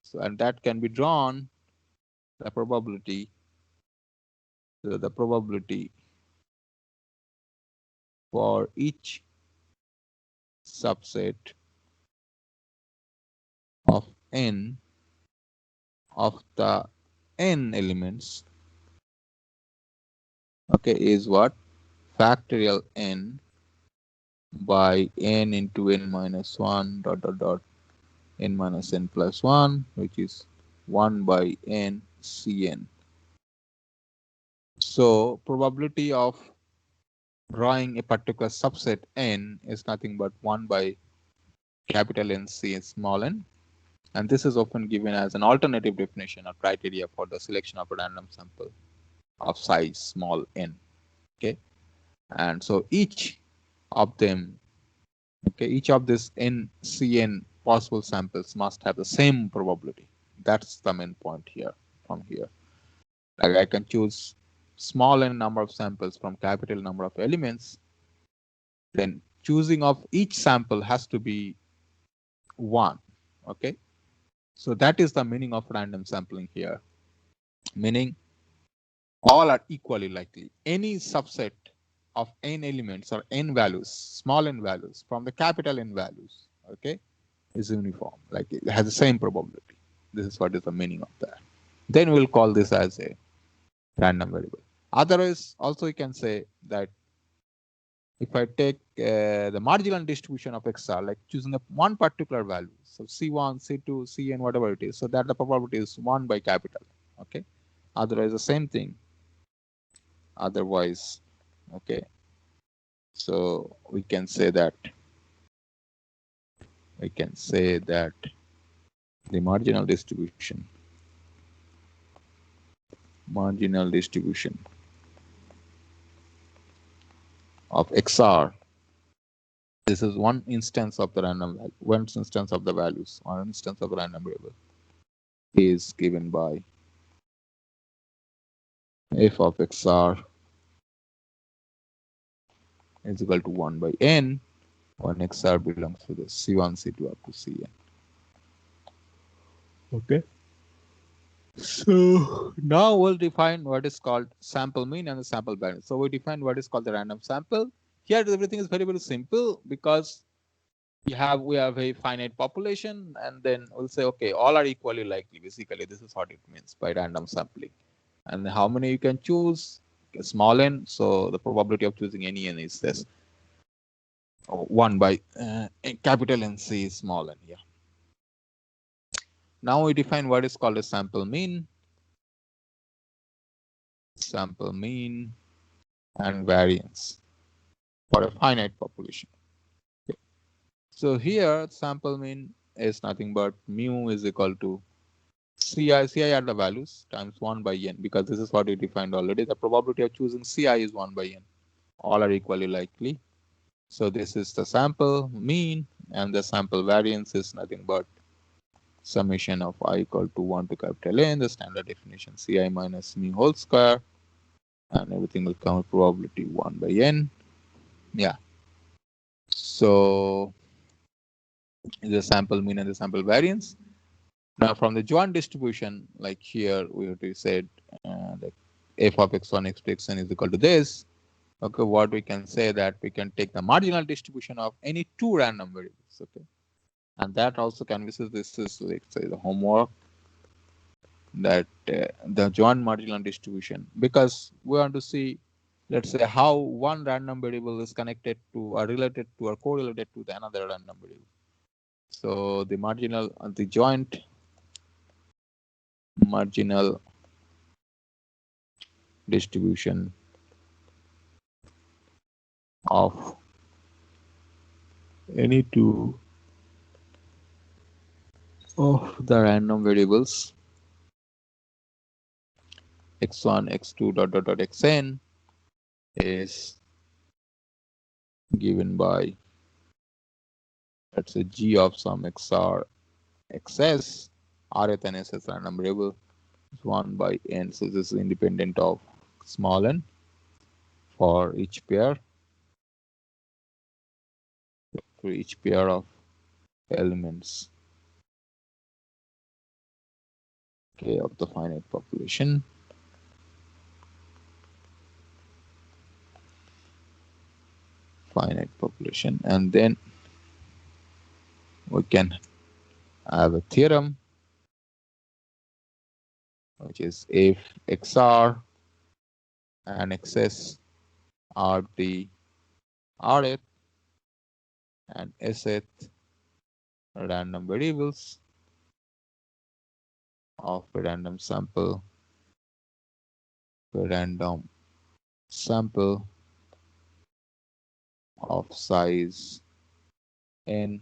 So, and that can be drawn, the probability for each subset of n of the n elements, okay, is what? Factorial n by n into n minus 1 dot dot dot n minus n plus 1, which is 1 by n cn. So probability of drawing a particular subset n is nothing but 1 by capital N C small n, and this is often given as an alternative definition or criteria for the selection of a random sample. of size small n. Okay, and so each of them, okay, each of this NCN possible samples must have the same probability. That's the main point here. From here, like I can choose small n number of samples from capital number of elements, then choosing of each sample has to be 1. Okay, so that is the meaning of random sampling here, meaning all are equally likely. Any subset of n elements or n values, small n values from the capital N values, okay, is uniform, like it has the same probability. This is what is the meaning of that. Then we'll call this as a random variable. Otherwise, also you can say that if I take the marginal distribution of XR, like choosing one particular value, so C1, C2, Cn, whatever it is, so that the probability is 1 by capital. Okay. Otherwise, the same thing. Otherwise, okay. So we can say that the marginal distribution of XR, this is one instance of the random value, one instance of the values, one instance of the random variable, is given by f of XR is equal to 1 by n when XR belongs to the C1, C2 up to Cn. Okay. So now we'll define what is called sample mean and the sample variance. So we define what is called the random sample. Here everything is very, very simple because we have a finite population, and then we'll say, okay, all are equally likely. Basically, this is what it means by random sampling. And how many you can choose? Small n. So the probability of choosing any n is this 1 by capital N C small n. Yeah. Now we define what is called a sample mean and variance for a finite population. Okay. So here sample mean is nothing but mu is equal to Ci are the values times 1 by n, because this is what we defined already. The probability of choosing Ci is 1 by n. All are equally likely. So this is the sample mean, and the sample variance is nothing but summation of I equal to 1 to capital N, the standard definition Ci minus mu whole square, and everything will come with probability 1 by n. Yeah. So the sample mean and the sample variance. Now from the joint distribution, like here we have said that f of x1 x2 is equal to this. Okay, what we can say that we can take the marginal distribution of any two random variables. Okay, and that also can be, this is, let's say, the homework, that the joint marginal distribution, because we want to see, let's say, how one random variable is connected to or related to or correlated to the another random variable. So the joint marginal distribution of any two of the random variables x1, x2, xn is given by, let's say, g of some xr xs, rth and ss random variable is 1 by n. So this is independent of small n for each pair, of elements, okay, of the finite population. And then we can have a theorem which is if xr and xs are the rth and sth random variables of a random sample of size n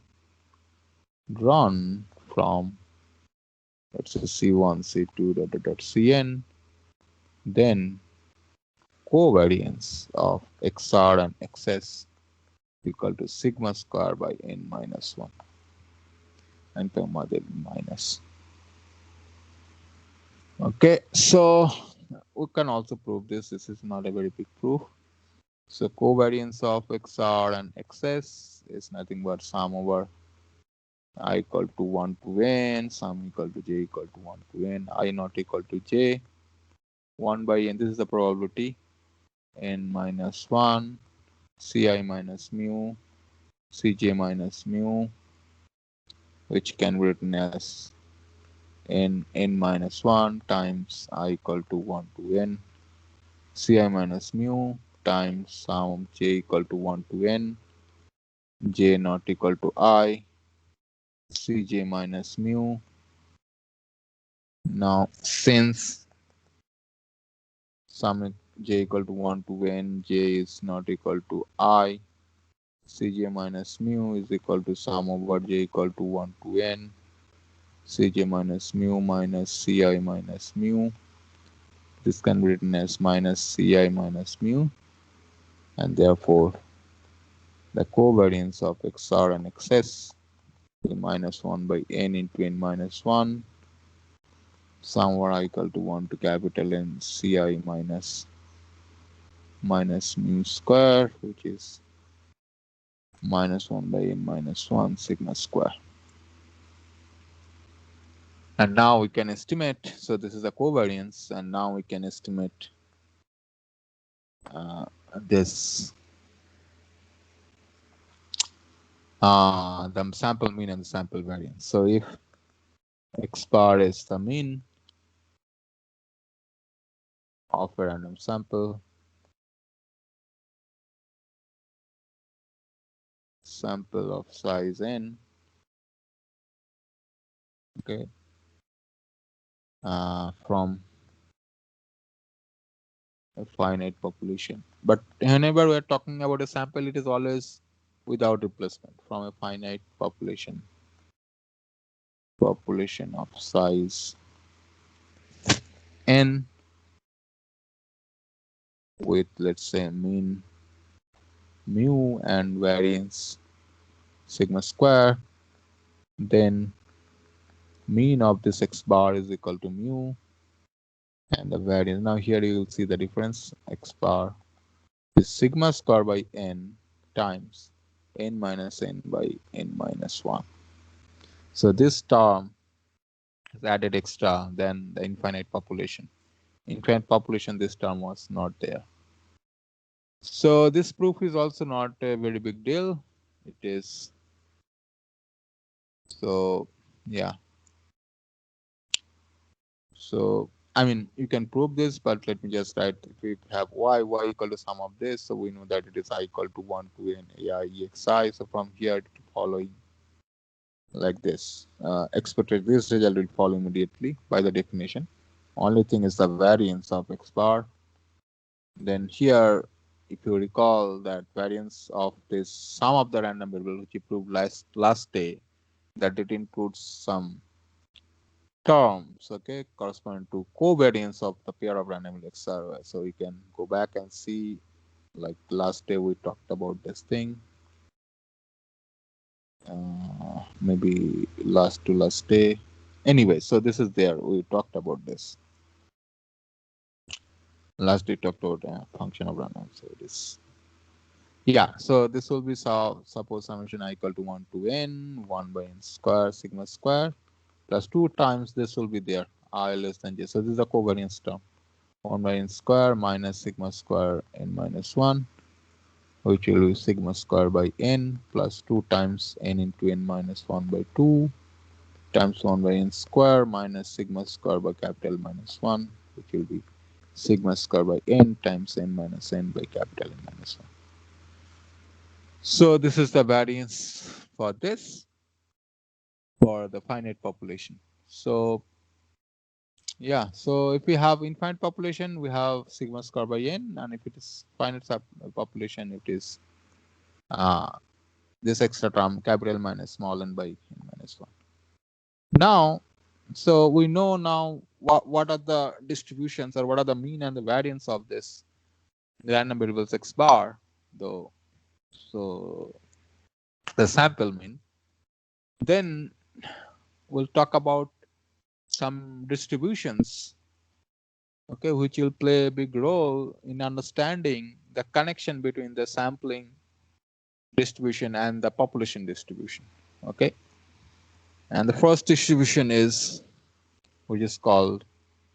drawn from, let's say, C1, C2, Cn, then covariance of XR and XS equal to sigma square by n minus 1 and comma then minus. Okay, so we can also prove this. This is not a very big proof. So covariance of XR and XS is nothing but sum over I equal to 1 to n, sum equal to j equal to 1 to n, I not equal to j, 1 by n, this is the probability, n minus 1, ci minus mu, cj minus mu, which can be written as n minus 1 times I equal to 1 to n, ci minus mu times sum j equal to 1 to n, j not equal to I, cj minus mu. Now since sum j equal to 1 to n, j is not equal to I, cj minus mu is equal to sum over j equal to 1 to n, cj minus mu minus ci minus mu. This can be written as minus ci minus mu, and therefore the covariance of XR and XS is minus 1 by n into n minus 1, sum over I equal to 1 to capital N ci minus mu square, which is minus 1 by n minus 1 sigma square. And now we can estimate, so this is a covariance, and now we can estimate this the sample mean and the sample variance. So if x bar is the mean of a random sample of size n, okay, from a finite population. But whenever we are talking about a sample, it is always without replacement from a finite population of size n with, let's say, mean mu and variance sigma square, then mean of this x bar is equal to mu and the variance. Now here you will see the difference. X bar is sigma square by n times n minus n by n minus 1. So this term is added extra than the infinite population. Infinite population, this term was not there. So this proof is also not a very big deal. It is, so yeah. So I mean, you can prove this, but let me just write, if we have y equal to sum of this, so we know that it is I equal to 1 to n ai exi. So from here it following like this. Expected this result will follow immediately by the definition. Only thing is the variance of x bar. Then here, if you recall that variance of this sum of the random variable, which you proved last day, that it includes some terms, okay, corresponding to covariance of the pair of random XR. So you can go back and see, like last day we talked about this thing. Maybe last day. Anyway, so this is there. We talked about this. Last day talked about function of random. So it is. Yeah, so this will be, suppose summation I equal to 1 to n, 1 by n square sigma square plus 2 times this will be there, I less than j. So this is a covariance term. 1 by n square minus sigma square n minus 1, which will be sigma square by n plus 2 times n into n minus 1 by 2 times 1 by n square minus sigma square by capital minus 1, which will be sigma square by n times n minus n by capital N minus 1. So this is the variance for this, for the finite population. So yeah, so if we have infinite population, we have sigma square by n, and if it is finite population, it is this extra term capital minus small n by n minus 1. Now, so we know now what are the distributions, or what are the mean and the variance of this random variables x bar, though, so the sample mean. Then we'll talk about some distributions, okay, which will play a big role in understanding the connection between the sampling distribution and the population distribution. Okay, and the first distribution is, which is called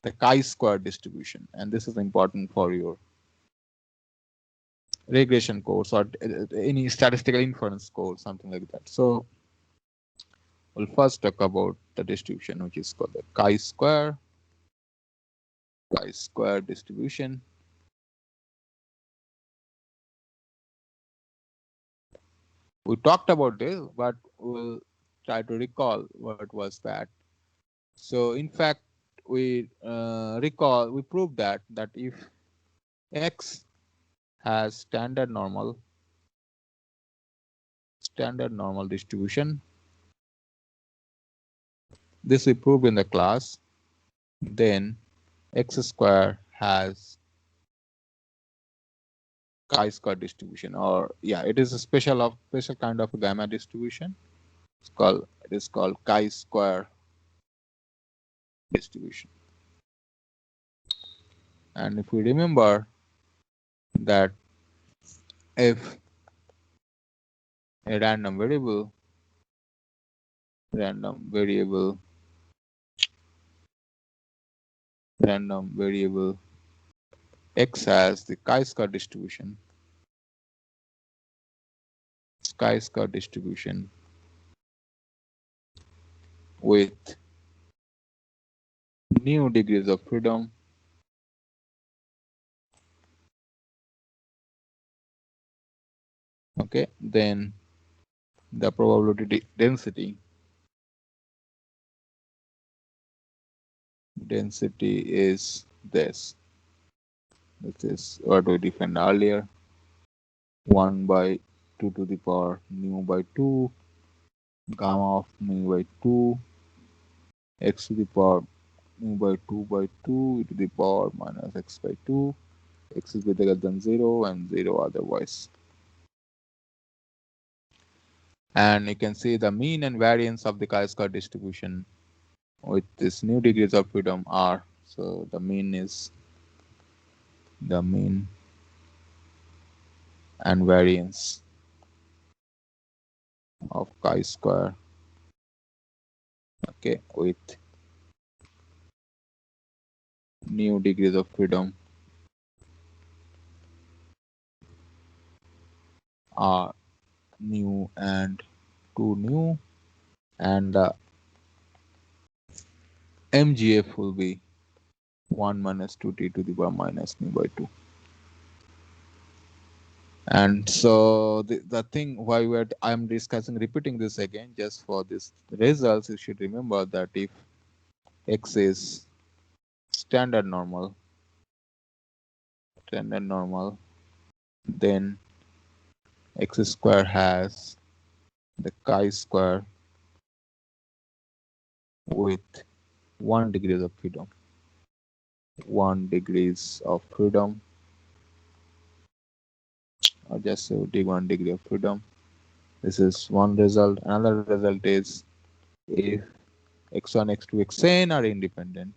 the chi-square distribution, and this is important for your regression course or any statistical inference course, something like that. So we'll first talk about the distribution which is called the chi-square distribution. We talked about this, but we'll try to recall what was that. So in fact, we proved that if x has standard normal distribution, this we proved in the class, then x square has chi-square distribution, or yeah, it is a special kind of a gamma distribution. It is called chi-square distribution. And if we remember that if a random variable x has the chi-square distribution with new degrees of freedom, okay, then the probability density is this. This is what we defined earlier. 1 by 2 to the power mu by 2, gamma of mu by 2, x to the power mu by 2 to the power minus x by 2, x is greater than 0 and 0 otherwise. And you can see the mean and variance of the chi-square distribution with this new degrees of freedom are. So the mean and variance of chi-square, okay, with new degrees of freedom are nu and 2 nu, and MGF will be 1 minus 2t to the power minus mu by 2. And so the thing why I'm repeating this again just for this results, you should remember that if x is standard normal, then x square has the chi-square with 1 degrees of freedom. 1 degrees of freedom, or just say 1 degree of freedom. This is one result. Another result is if x1, x2, xn are independent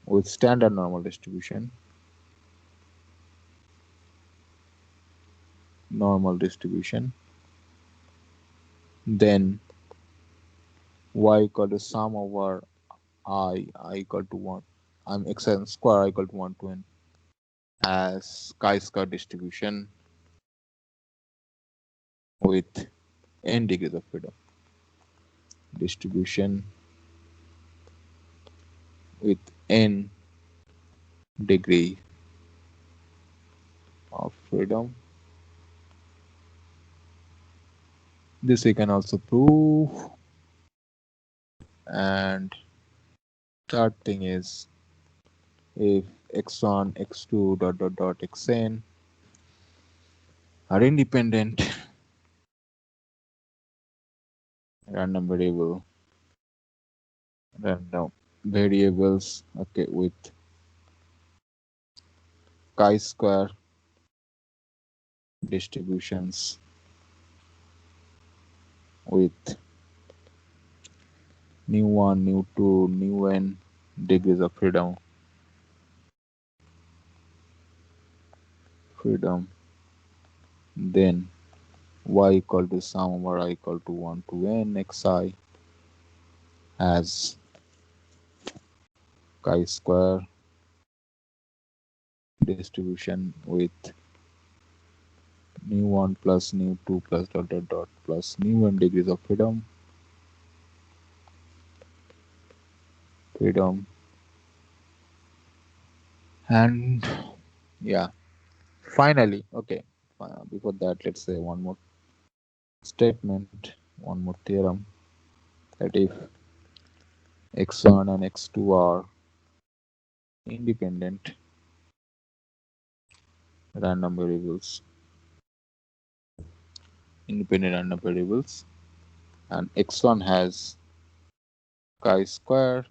with standard normal distribution, then y equal to sum over I equal to 1, xn square equal to 1 to n as chi-square distribution with n degrees of freedom. Distribution with n degree of freedom. This we can also prove. And third thing is if x1, x2 dot xn are independent random variable variables, okay, with chi-square distributions with nu1, nu2, nu n degrees of freedom, then y equal to sum over I equal to 1 to n xi as chi-square distribution with nu1 plus nu2 plus dot dot dot plus nu n degrees of freedom, and yeah, finally, okay, before that, let's say one more statement, one more theorem, that if x1 and x2 are independent random variables, and x1 has chi-square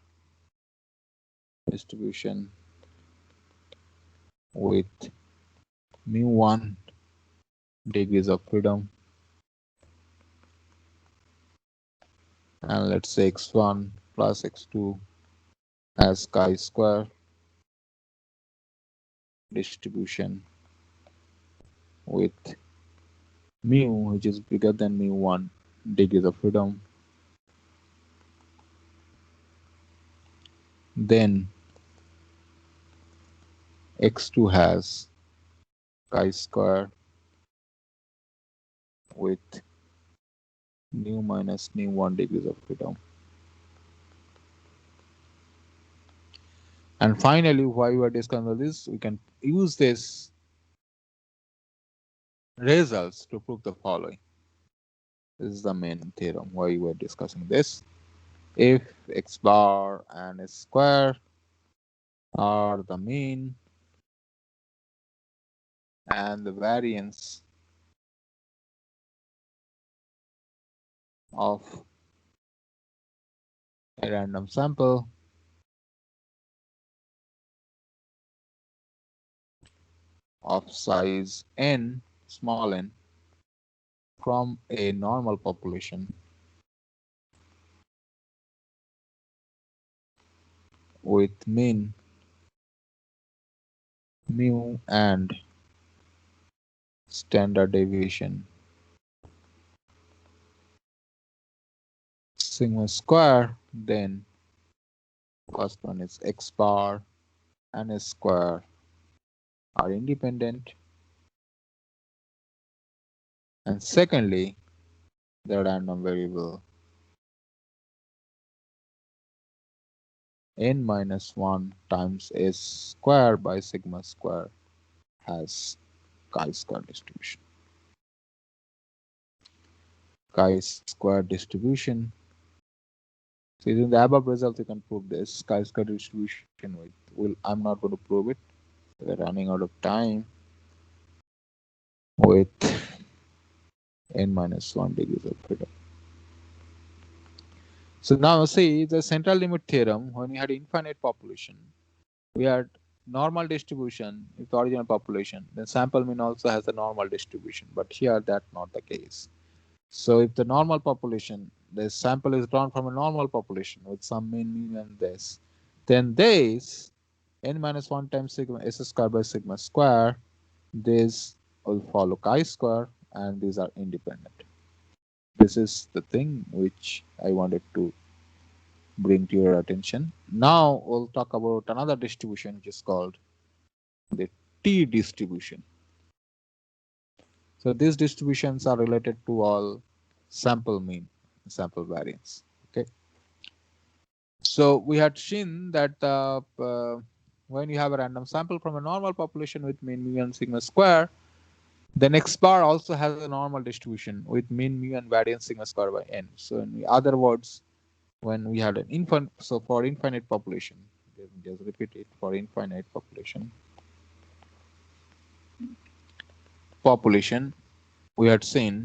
distribution with mu1 degrees of freedom, and let's say x1 plus x2 has chi-square distribution with mu, which is bigger than mu1 degrees of freedom, then x2 has chi-square with mu minus mu1 degrees of freedom. And finally, why we are discussing this, we can use this results to prove the following. This is the main theorem why we are discussing this. If x bar and s square are the mean and the variance of a random sample of size n, small n, from a normal population with mean mu and standard deviation sigma square, then first one is x bar and s square are independent, and secondly, the random variable n minus 1 times s square by sigma square has chi-square distribution. Chi-square distribution. So using the above results, you can prove this chi-square distribution with. I'm not going to prove it. We're running out of time. With n minus 1 degrees of freedom. So now see the central limit theorem. When we had infinite population, we had normal distribution with the original population. Then sample mean also has a normal distribution, but here that's not the case. So if the normal population, the sample is drawn from a normal population with some mean, mean, and this, then this n minus 1 times sigma s square by sigma square, this will follow chi-square, and these are independent. This is the thing which I wanted to bring to your attention. Now we'll talk about another distribution which is called the T distribution. So these distributions are related to all sample mean, sample variance. Okay. So we had seen that when you have a random sample from a normal population with mean mu and sigma square, the next bar also has a normal distribution with mean mu and variance sigma square by n. So in other words, when we had an infinite, so for infinite population, just repeat it, for infinite population, we had seen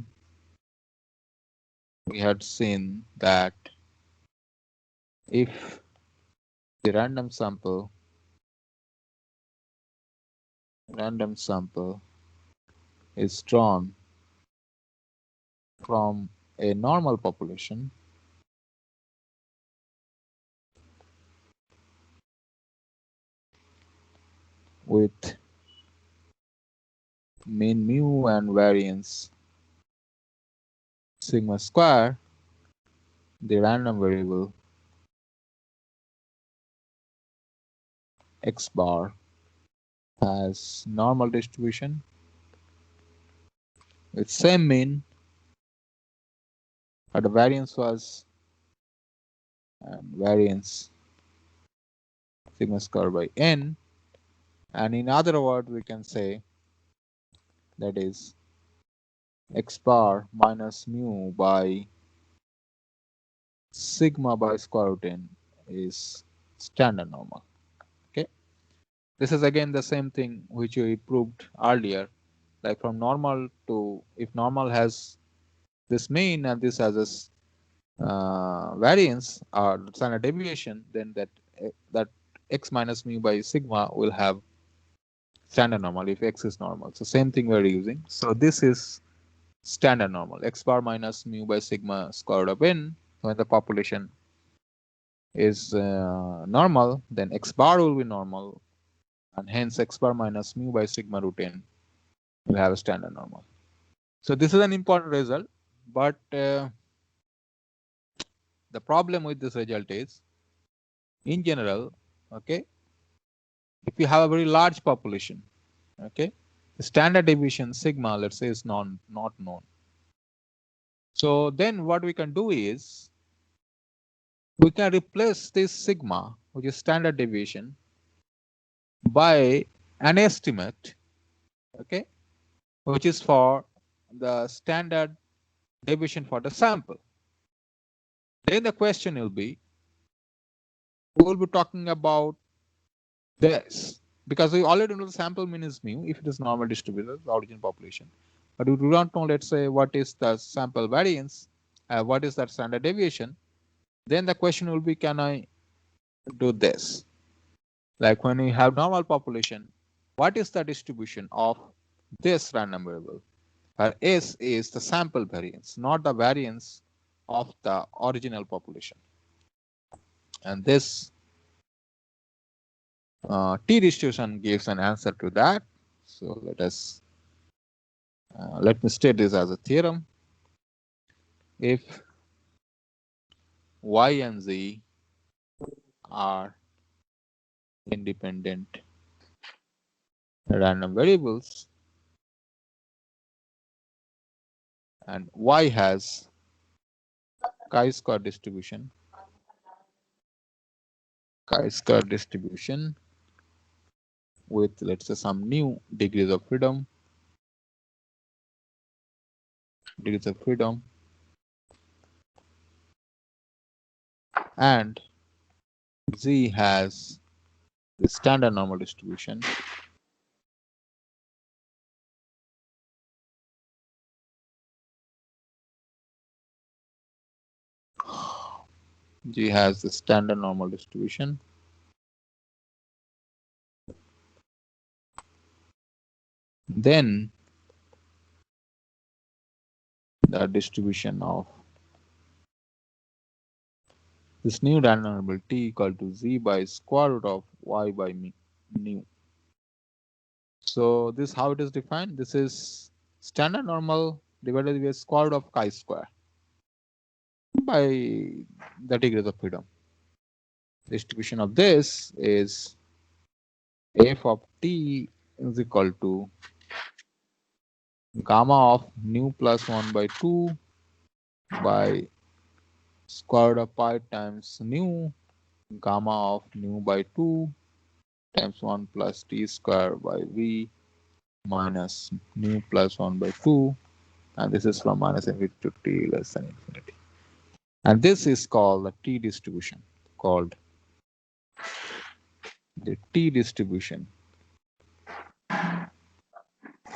that if the random sample is drawn from a normal population with mean mu and variance sigma square, the random variable x bar has normal distribution with same mean, but the variance was variance sigma square by n, and in other words we can say that is x bar minus mu by sigma by square root n is standard normal. Okay, this is again the same thing which we proved earlier, like from normal to, if normal has this mean and this has this variance or standard deviation, then that x minus mu by sigma will have standard normal if x is normal. So same thing we're using. So this is standard normal, x bar minus mu by sigma square root of n. When the population is normal, then x bar will be normal, and hence x bar minus mu by sigma root n will have a standard normal. So this is an important result, but the problem with this result is, in general, okay, if you have a very large population, okay, the standard deviation sigma, let's say, is not known. So then what we can do is we can replace this sigma, which is standard deviation, by an estimate, okay, which is for the standard deviation for the sample. Then the question will be, we will be talking about this, because we already know the sample mean is mu if it is normal distributed, the origin population. But we do not know, let's say, what is the sample variance, what is that standard deviation. Then the question will be, can I do this? Like when we have normal population, what is the distribution of this random variable? Where S is the sample variance, not the variance of the original population. And this T distribution gives an answer to that. So let me state this as a theorem. If y and z are independent random variables and y has chi-square distribution with, let's say, some new degrees of freedom and z has the standard normal distribution, g has the standard normal distribution, then the distribution of this new random variable t equal to z by square root of y by mu. So this how it is defined. This is standard normal divided with square root of chi-square by the degrees of freedom. Distribution of this is f of t is equal to gamma of nu plus 1 by 2 by square root of pi times nu gamma of nu by 2 times 1 plus t square by v minus nu plus 1 by 2, and this is from minus infinity to t less than infinity. And this is called the t distribution, called the t distribution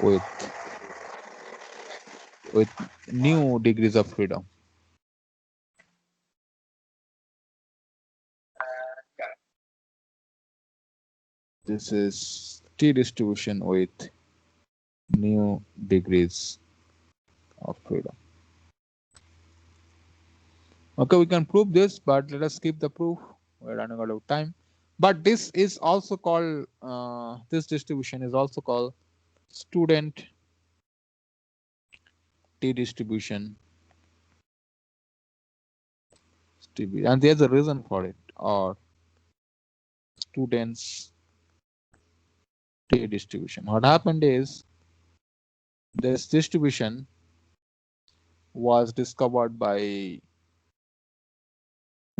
with new degrees of freedom. This is t distribution with new degrees of freedom. Okay, we can prove this, but let us skip the proof. We're running out of time. But this is also called, this distribution is also called student t distribution. And there's a reason for it, or students t distribution. What happened is this distribution was discovered by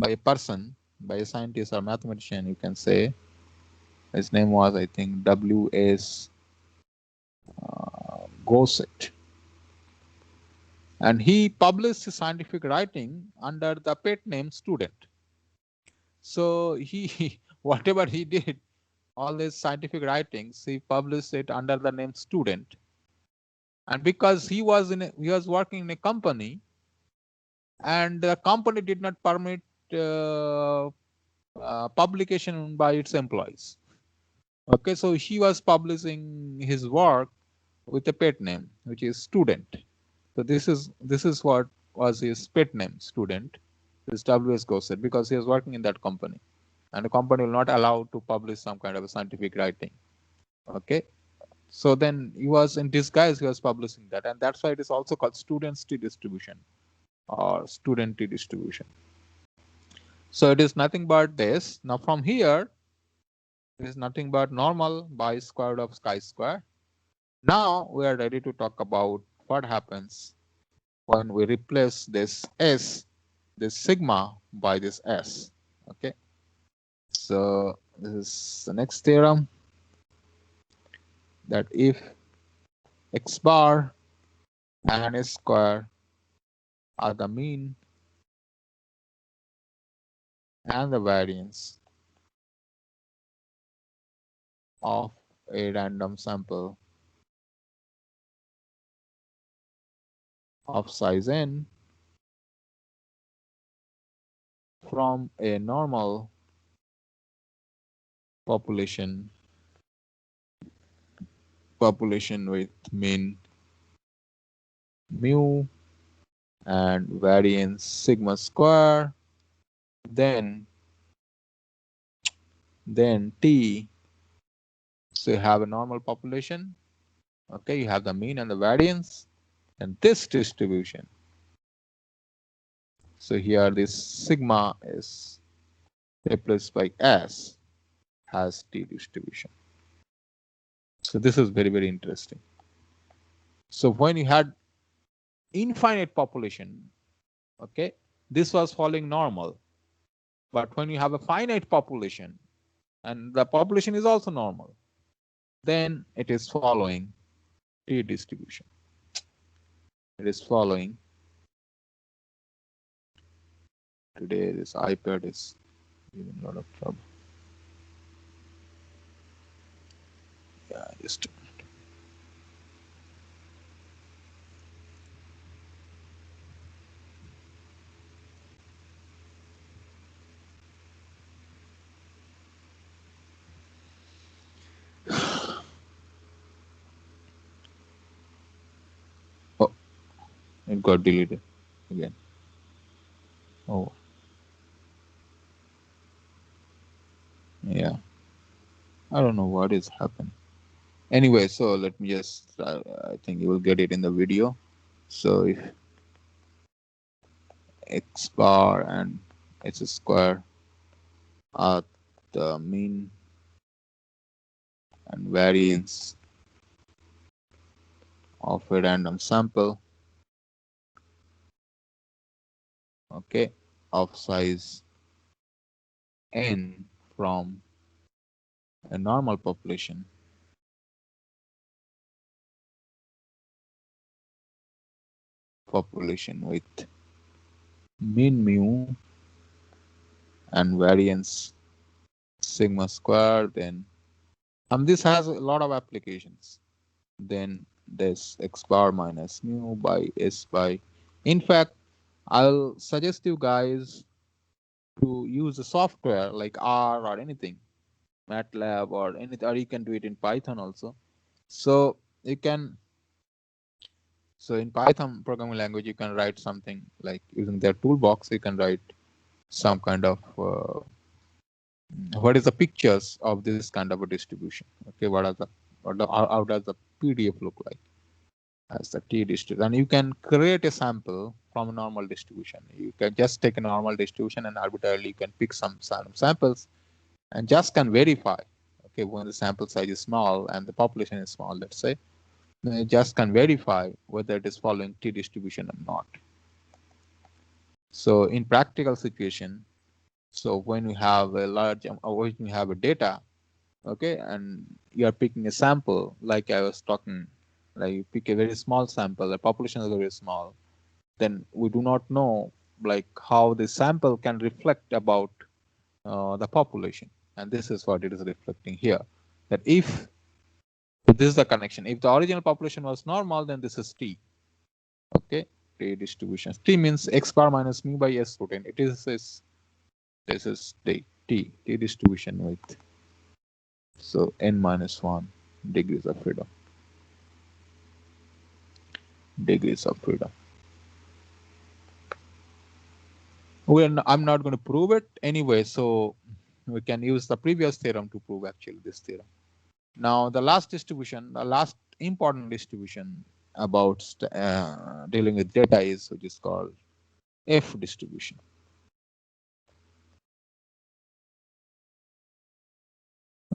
a person, by a scientist or mathematician, you can say. His name was, I think, W.S. Gossett. And he published his scientific writing under the pet name student. So he, whatever he did, all his scientific writings, he published it under the name student. And because he was working in a company, and the company did not permit publication by its employees. Okay, so he was publishing his work with a pet name, which is student. So this is what was his pet name, student. This W.S. Gossett, because he was working in that company, and the company will not allow to publish some kind of a scientific writing. Okay, so then he was in disguise, he was publishing that, and that's why it is also called students t distribution or student t distribution. So it is nothing but this. Now from here, it is nothing but normal by square root of chi square. Now we are ready to talk about what happens when we replace this S, this sigma, by this S. Okay. So this is the next theorem, that if x bar and s square are the mean and the variance of a random sample of size n from a normal population with mean mu and variance sigma square, then t, so you have a normal population, okay, you have the mean and the variance, and this distribution, so here this sigma is replaced by S, has t distribution. So this is very, very interesting. So when you had infinite population, okay, this was following normal, but when you have a finite population and the population is also normal, then it is following t distribution. It is following. Today this iPad is giving a lot of trouble. Yeah, just a minute. Oh, it got deleted again. Oh, yeah. I don't know what is happening. Anyway, so let me just, I think you will get it in the video. So if x bar and s square are the mean and variance of a random sample, okay, of size n from a normal population with mean mu and variance sigma square, then this has a lot of applications. Then this x bar minus mu by s by, in fact, I'll suggest you guys to use a software like R or anything, MATLAB or anything, or you can do it in Python also. So you can, so in Python programming language, you can write something like using their toolbox. You can write some kind of what is the pictures of this kind of a distribution. Okay, how does the PDF look like as the T distribution? And you can create a sample from a normal distribution. You can just take a normal distribution and arbitrarily you can pick some samples and just can verify. Okay, when the sample size is small and the population is small, let's say, then you just can verify whether it is following T distribution or not. So in practical situation, so when we have a large, when we have a data, okay, and you are picking a sample, like I was talking, like you pick a very small sample, the population is very small, then we do not know like how the sample can reflect about the population. And this is what it is reflecting here, that if this is the connection, if the original population was normal, then this is T. Okay, T distribution. T means x bar minus mu by s root n. It is this is T distribution with, so n minus 1 degrees of freedom. Degrees of freedom. I'm not going to prove it anyway, so we can use the previous theorem to prove actually this theorem. Now the last distribution, the last important distribution about dealing with data is which is called F distribution.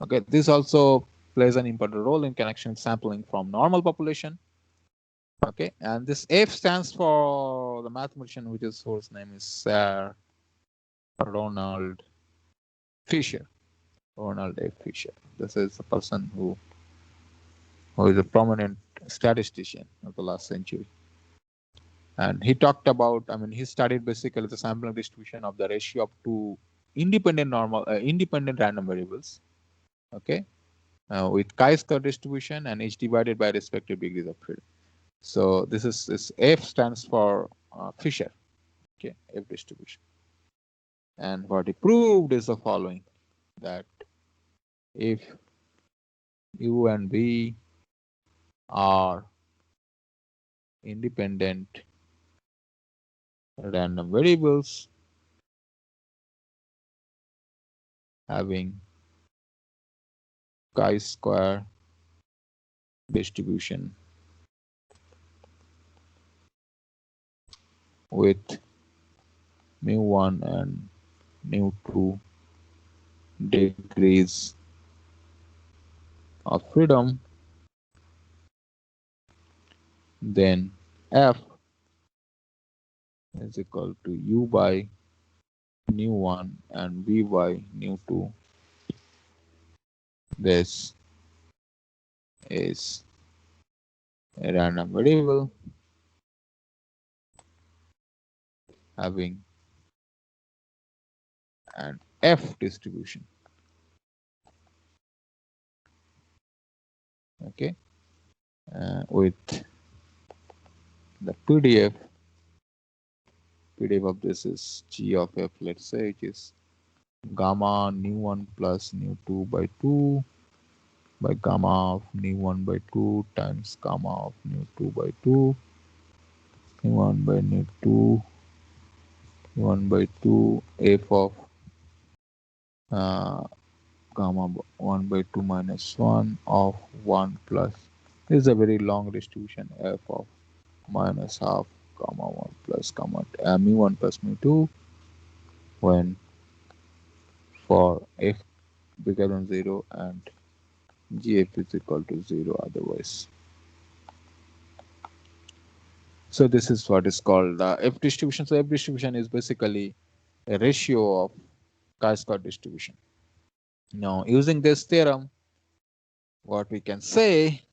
Okay, this also plays an important role in connection with sampling from normal population. Okay, and this F stands for the mathematician whose name is Sir Ronald Fisher. Ronald F. Fisher. This is a person who is a prominent statistician of the last century. And he talked about, I mean, he studied basically the sampling distribution of the ratio of two independent random variables, okay, with chi-square distribution and each divided by respective degrees of freedom. So this F stands for Fisher, okay, F distribution. And what he proved is the following, that if U and V are independent random variables having chi-square distribution with mu1 and mu2 degrees of freedom, then F is equal to U by nu1 and V by nu2. This is a random variable having an F distribution. Okay, with the PDF of this is G of F, let's say, which is gamma nu1 plus nu2 by 2 by gamma of nu1 by 2 times gamma of nu2 by 2, nu1 by nu2, nu1 by 2, f of gamma 1 by 2 minus 1 of 1 plus, this is a very long distribution, f of minus half gamma 1 plus gamma mu1 plus mu2 when for f bigger than 0 and gf is equal to 0 otherwise. So this is what is called F distribution. So F distribution is basically a ratio of chi-square distribution. Now using this theorem, what we can say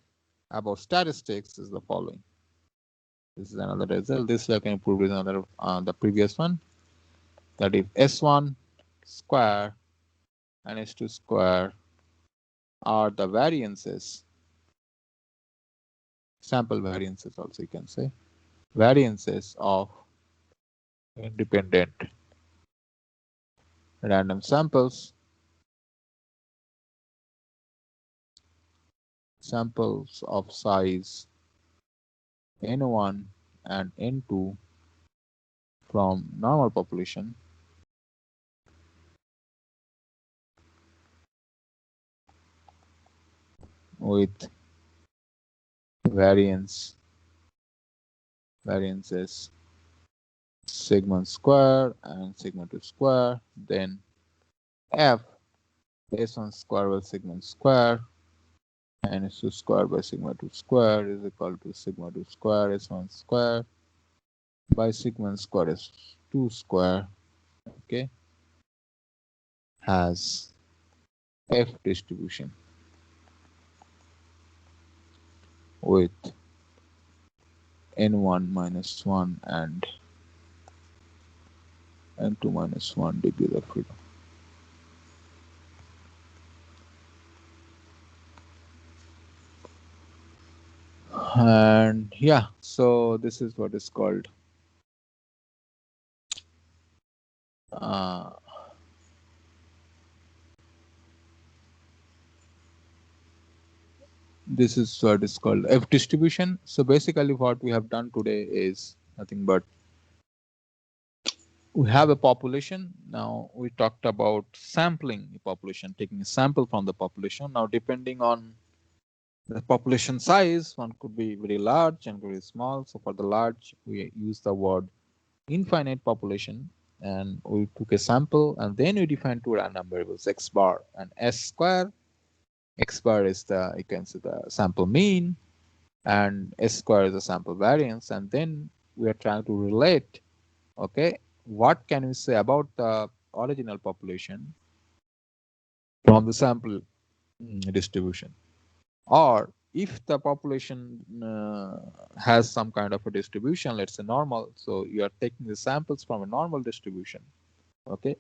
about statistics is the following. This is another result. This I can prove is another the previous one, that if S1 square and S2 square are the variances, sample variances also you can say, variances of independent random samples, samples of size n1 and n2 from normal population with variances sigma square and sigma 2 square, then f s1 square by sigma square and s2 square by sigma 2 square is equal to sigma 2 square s1 square by sigma square s2 square, okay, has f distribution with n1 minus 1 and n2 minus 1 degrees of freedom. And yeah, so this is what is called this is what is called F distribution. So basically what we have done today is nothing but we have a population. Now we talked about sampling the population, taking a sample from the population. Now depending on the population size, one could be very large and very small. So for the large, we use the word infinite population, and we took a sample and then we defined two random variables x bar and s square. X bar is the, you can see the sample mean, and s square is the sample variance, and then we are trying to relate, okay, what can we say about the original population from the sample distribution, or if the population has some kind of a distribution, let's say normal, so you are taking the samples from a normal distribution, okay,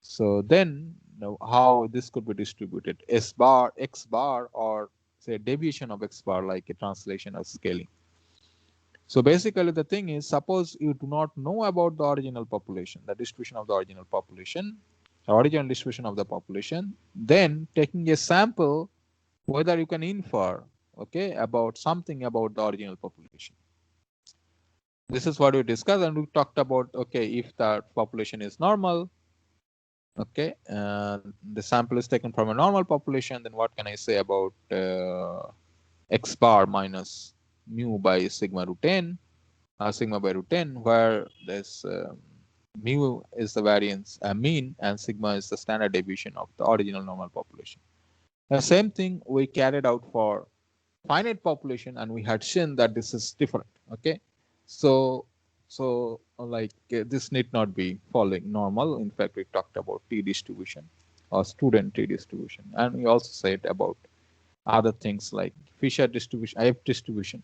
so then how this could be distributed, s bar, x bar, or say deviation of x bar, like a translation or scaling. So basically the thing is, suppose you do not know about the original population, the distribution of the original population, the original distribution of the population, then taking a sample, whether you can infer, okay, about something about the original population. This is what we discussed, and we talked about, okay, if the population is normal, okay, the sample is taken from a normal population, then what can I say about x bar minus mu by sigma root n, sigma by root n, where this mu is the variance mean and sigma is the standard deviation of the original normal population. The same thing we carried out for finite population, and we had seen that this is different, okay, so like this need not be following normal. In fact, we talked about t distribution or student t distribution, and we also said about other things like Fisher distribution, F distribution,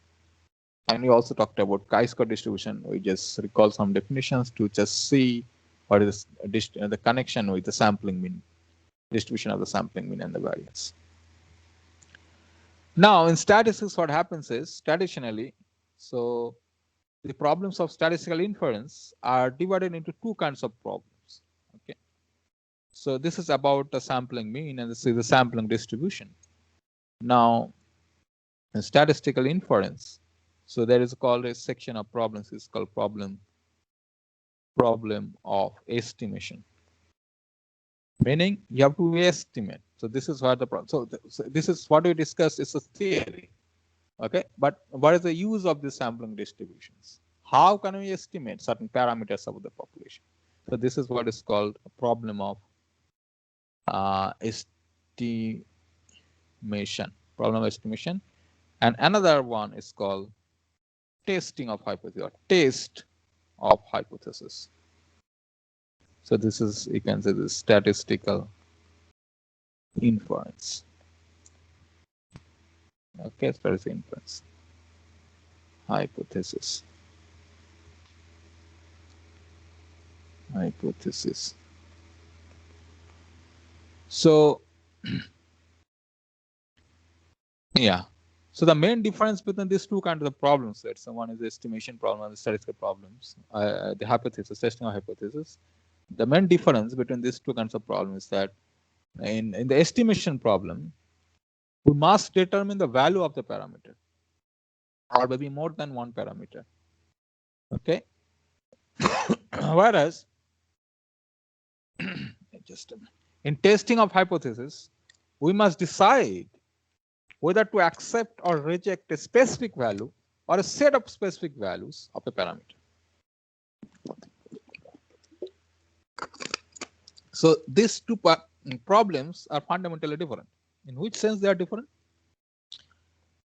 and we also talked about chi-square distribution. We just recall some definitions to just see what is the connection with the sampling mean, distribution of the sampling mean and the variance. Now in statistics, what happens is traditionally, so the problems of statistical inference are divided into two kinds of problems, okay. So this is about the sampling mean and this is the sampling distribution. Now in statistical inference, so there is called a section of problems is called problem of estimation, meaning you have to estimate. So this is what the problem, so this is what we discussed is a theory, okay, but what is the use of these sampling distributions? How can we estimate certain parameters of the population? So this is what is called a problem of estimation, and another one is called testing of hypothesis or test of hypothesis. So this is, you can say, the statistical inference, okay, statistical inference hypothesis. So yeah, so the main difference between these two kinds of problems, let's say one is the estimation problem and the statistical problems, the hypothesis, testing of hypothesis. The main difference between these two kinds of problems is that in the estimation problem, we must determine the value of the parameter, or maybe more than one parameter. Okay. Whereas just a minute. In testing of hypothesis, we must decide whether to accept or reject a specific value or a set of specific values of a parameter. So these two problems are fundamentally different. In which sense they are different?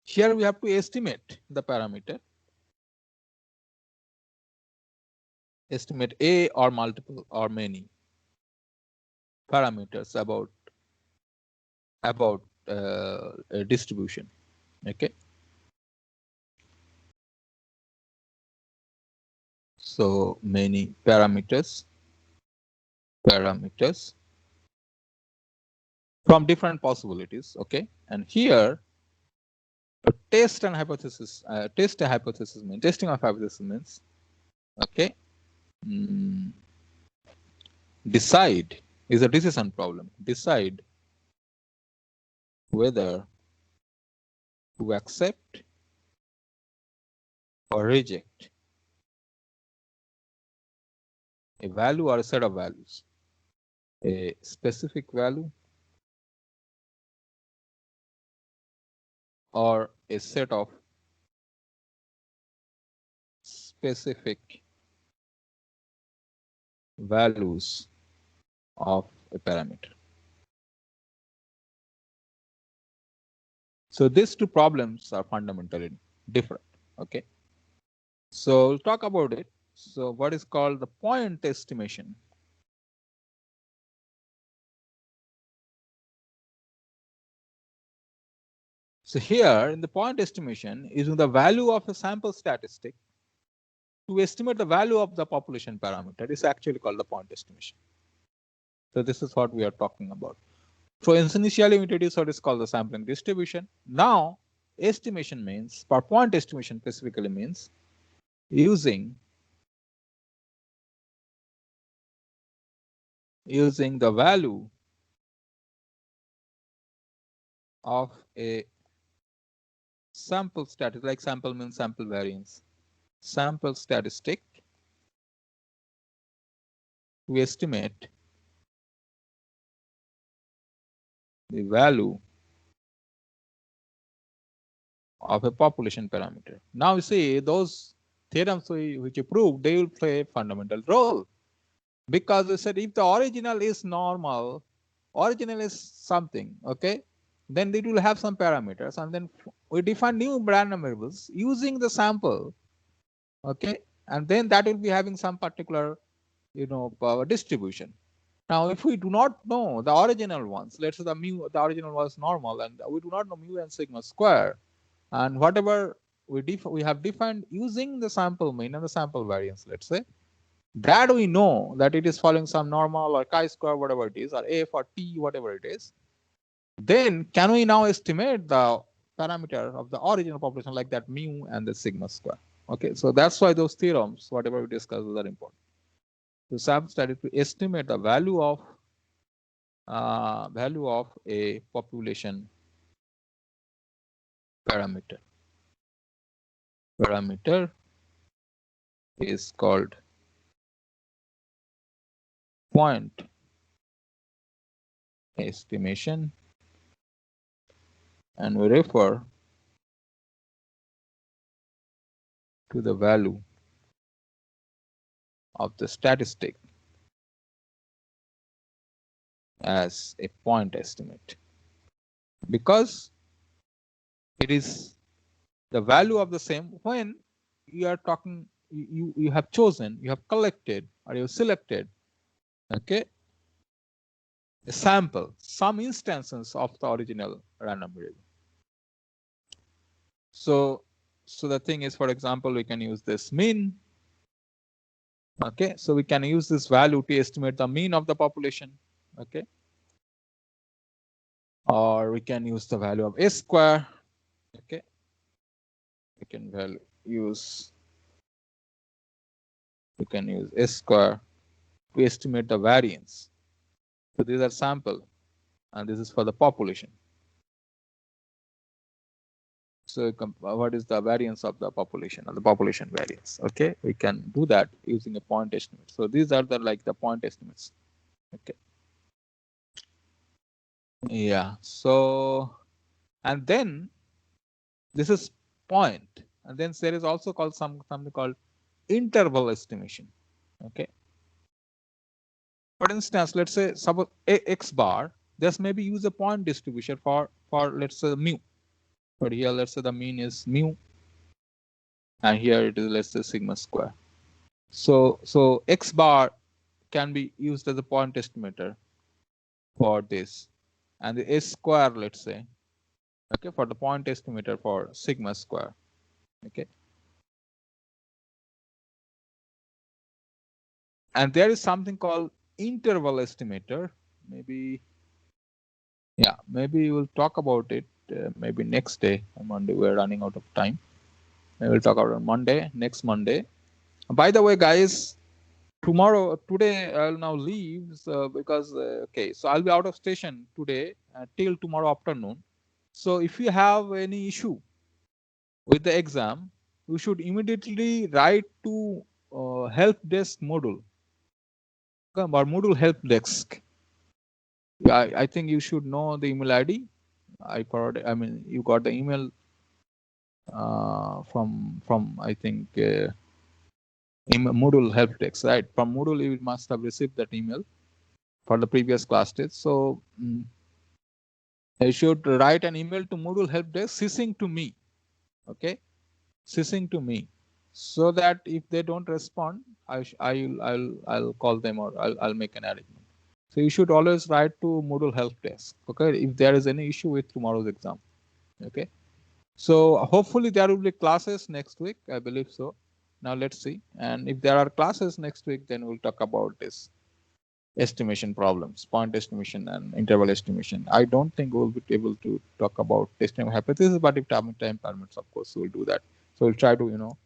Here we have to estimate the parameter, estimate a or multiple or many parameters about a distribution. Okay. So many parameters from different possibilities. Okay. And here test and hypothesis, testing of hypothesis means, okay, decide is a decision problem. Decide whether to accept or reject a value or a set of values, a specific value or a set of specific values of a parameter. So these two problems are fundamentally different. Okay. So we'll talk about it. So what is called the point estimation. So here in the point estimation, using the value of a sample statistic to estimate the value of the population parameter is actually called the point estimation. So this is what we are talking about. So initially we introduced what is called the sampling distribution. Now estimation means, for point estimation specifically means using the value of a sample statistic, like sample means sample variance, sample statistic to estimate the value of a population parameter. Now you see those theorems which you proved, they will play a fundamental role, because we said if the original is normal, original is something, okay, then it will have some parameters, and then we define new random variables using the sample, okay, and then that will be having some particular, distribution. Now, if we do not know the original ones, let's say the original was normal, and we do not know mu and sigma square, and whatever we have defined using the sample mean and the sample variance, let's say, that we know that it is following some normal or chi-square, whatever it is, or f or t, whatever it is, then can we now estimate the parameter of the original population, like that mu and the sigma square? Okay, so that's why those theorems, whatever we discuss, are important. So sample study to estimate the value of a population parameter. Parameter is called point estimation, and we refer to the value of the statistic as a point estimate, because it is the value of the same when you are talking, you have chosen, you have collected, or you have selected, okay, a sample, some instances of the original random variable. So the thing is, for example, we can use this mean. Okay, so we can use this value to estimate the mean of the population. Okay, or we can use the value of S square. Okay, we can use S square to estimate the variance. So these are sample, and this is for the population. what is the variance of the population or the population variance. Okay, we can do that using a point estimate. So these are the like the point estimates. Okay. Yeah. So and then this is point, and then there is also called something called interval estimation. Okay. For instance, let's say suppose x bar, this maybe use a point distribution for let's say mu. But here let's say the mean is mu, and here it is let's say sigma square. So x bar can be used as a point estimator for this, and the s square, let's say, okay, for the point estimator for sigma square. Okay. And there is something called interval estimator. Maybe, yeah, maybe we'll talk about it maybe next day on Monday. We're running out of time. Maybe we'll talk about it on Monday, next Monday. By the way, guys, today I'll now leave because okay, so I'll be out of station today till tomorrow afternoon. So if you have any issue with the exam, you should immediately write to help desk module, or module help desk. I think you should know the email ID. I mean, you got the email from I think Moodle help desk, right? From Moodle, you must have received that email for the previous class test. So you should write an email to Moodle help desk ceasing to me. Okay, ceasing to me, so that if they don't respond, I'll call them, or I'll make an arrangement. So you should always write to Moodle help desk. Okay, if there is any issue with tomorrow's exam. Okay. So hopefully there will be classes next week. I believe so. Now let's see. And if there are classes next week, then we'll talk about this estimation problems, point estimation and interval estimation. I don't think we'll be able to talk about testing hypothesis, but if time permits, of course, we'll do that. So we'll try to,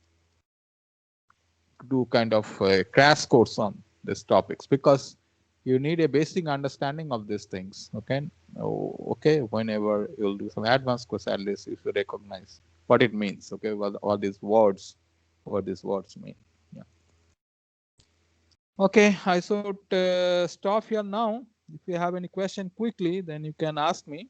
do kind of a crash course on these topics, because you need a basic understanding of these things. Okay. Okay. Whenever you'll do some advanced course, at least you should recognize what it means. Okay. What these words mean. Yeah. Okay. I should stop here now. If you have any question quickly, then you can ask me.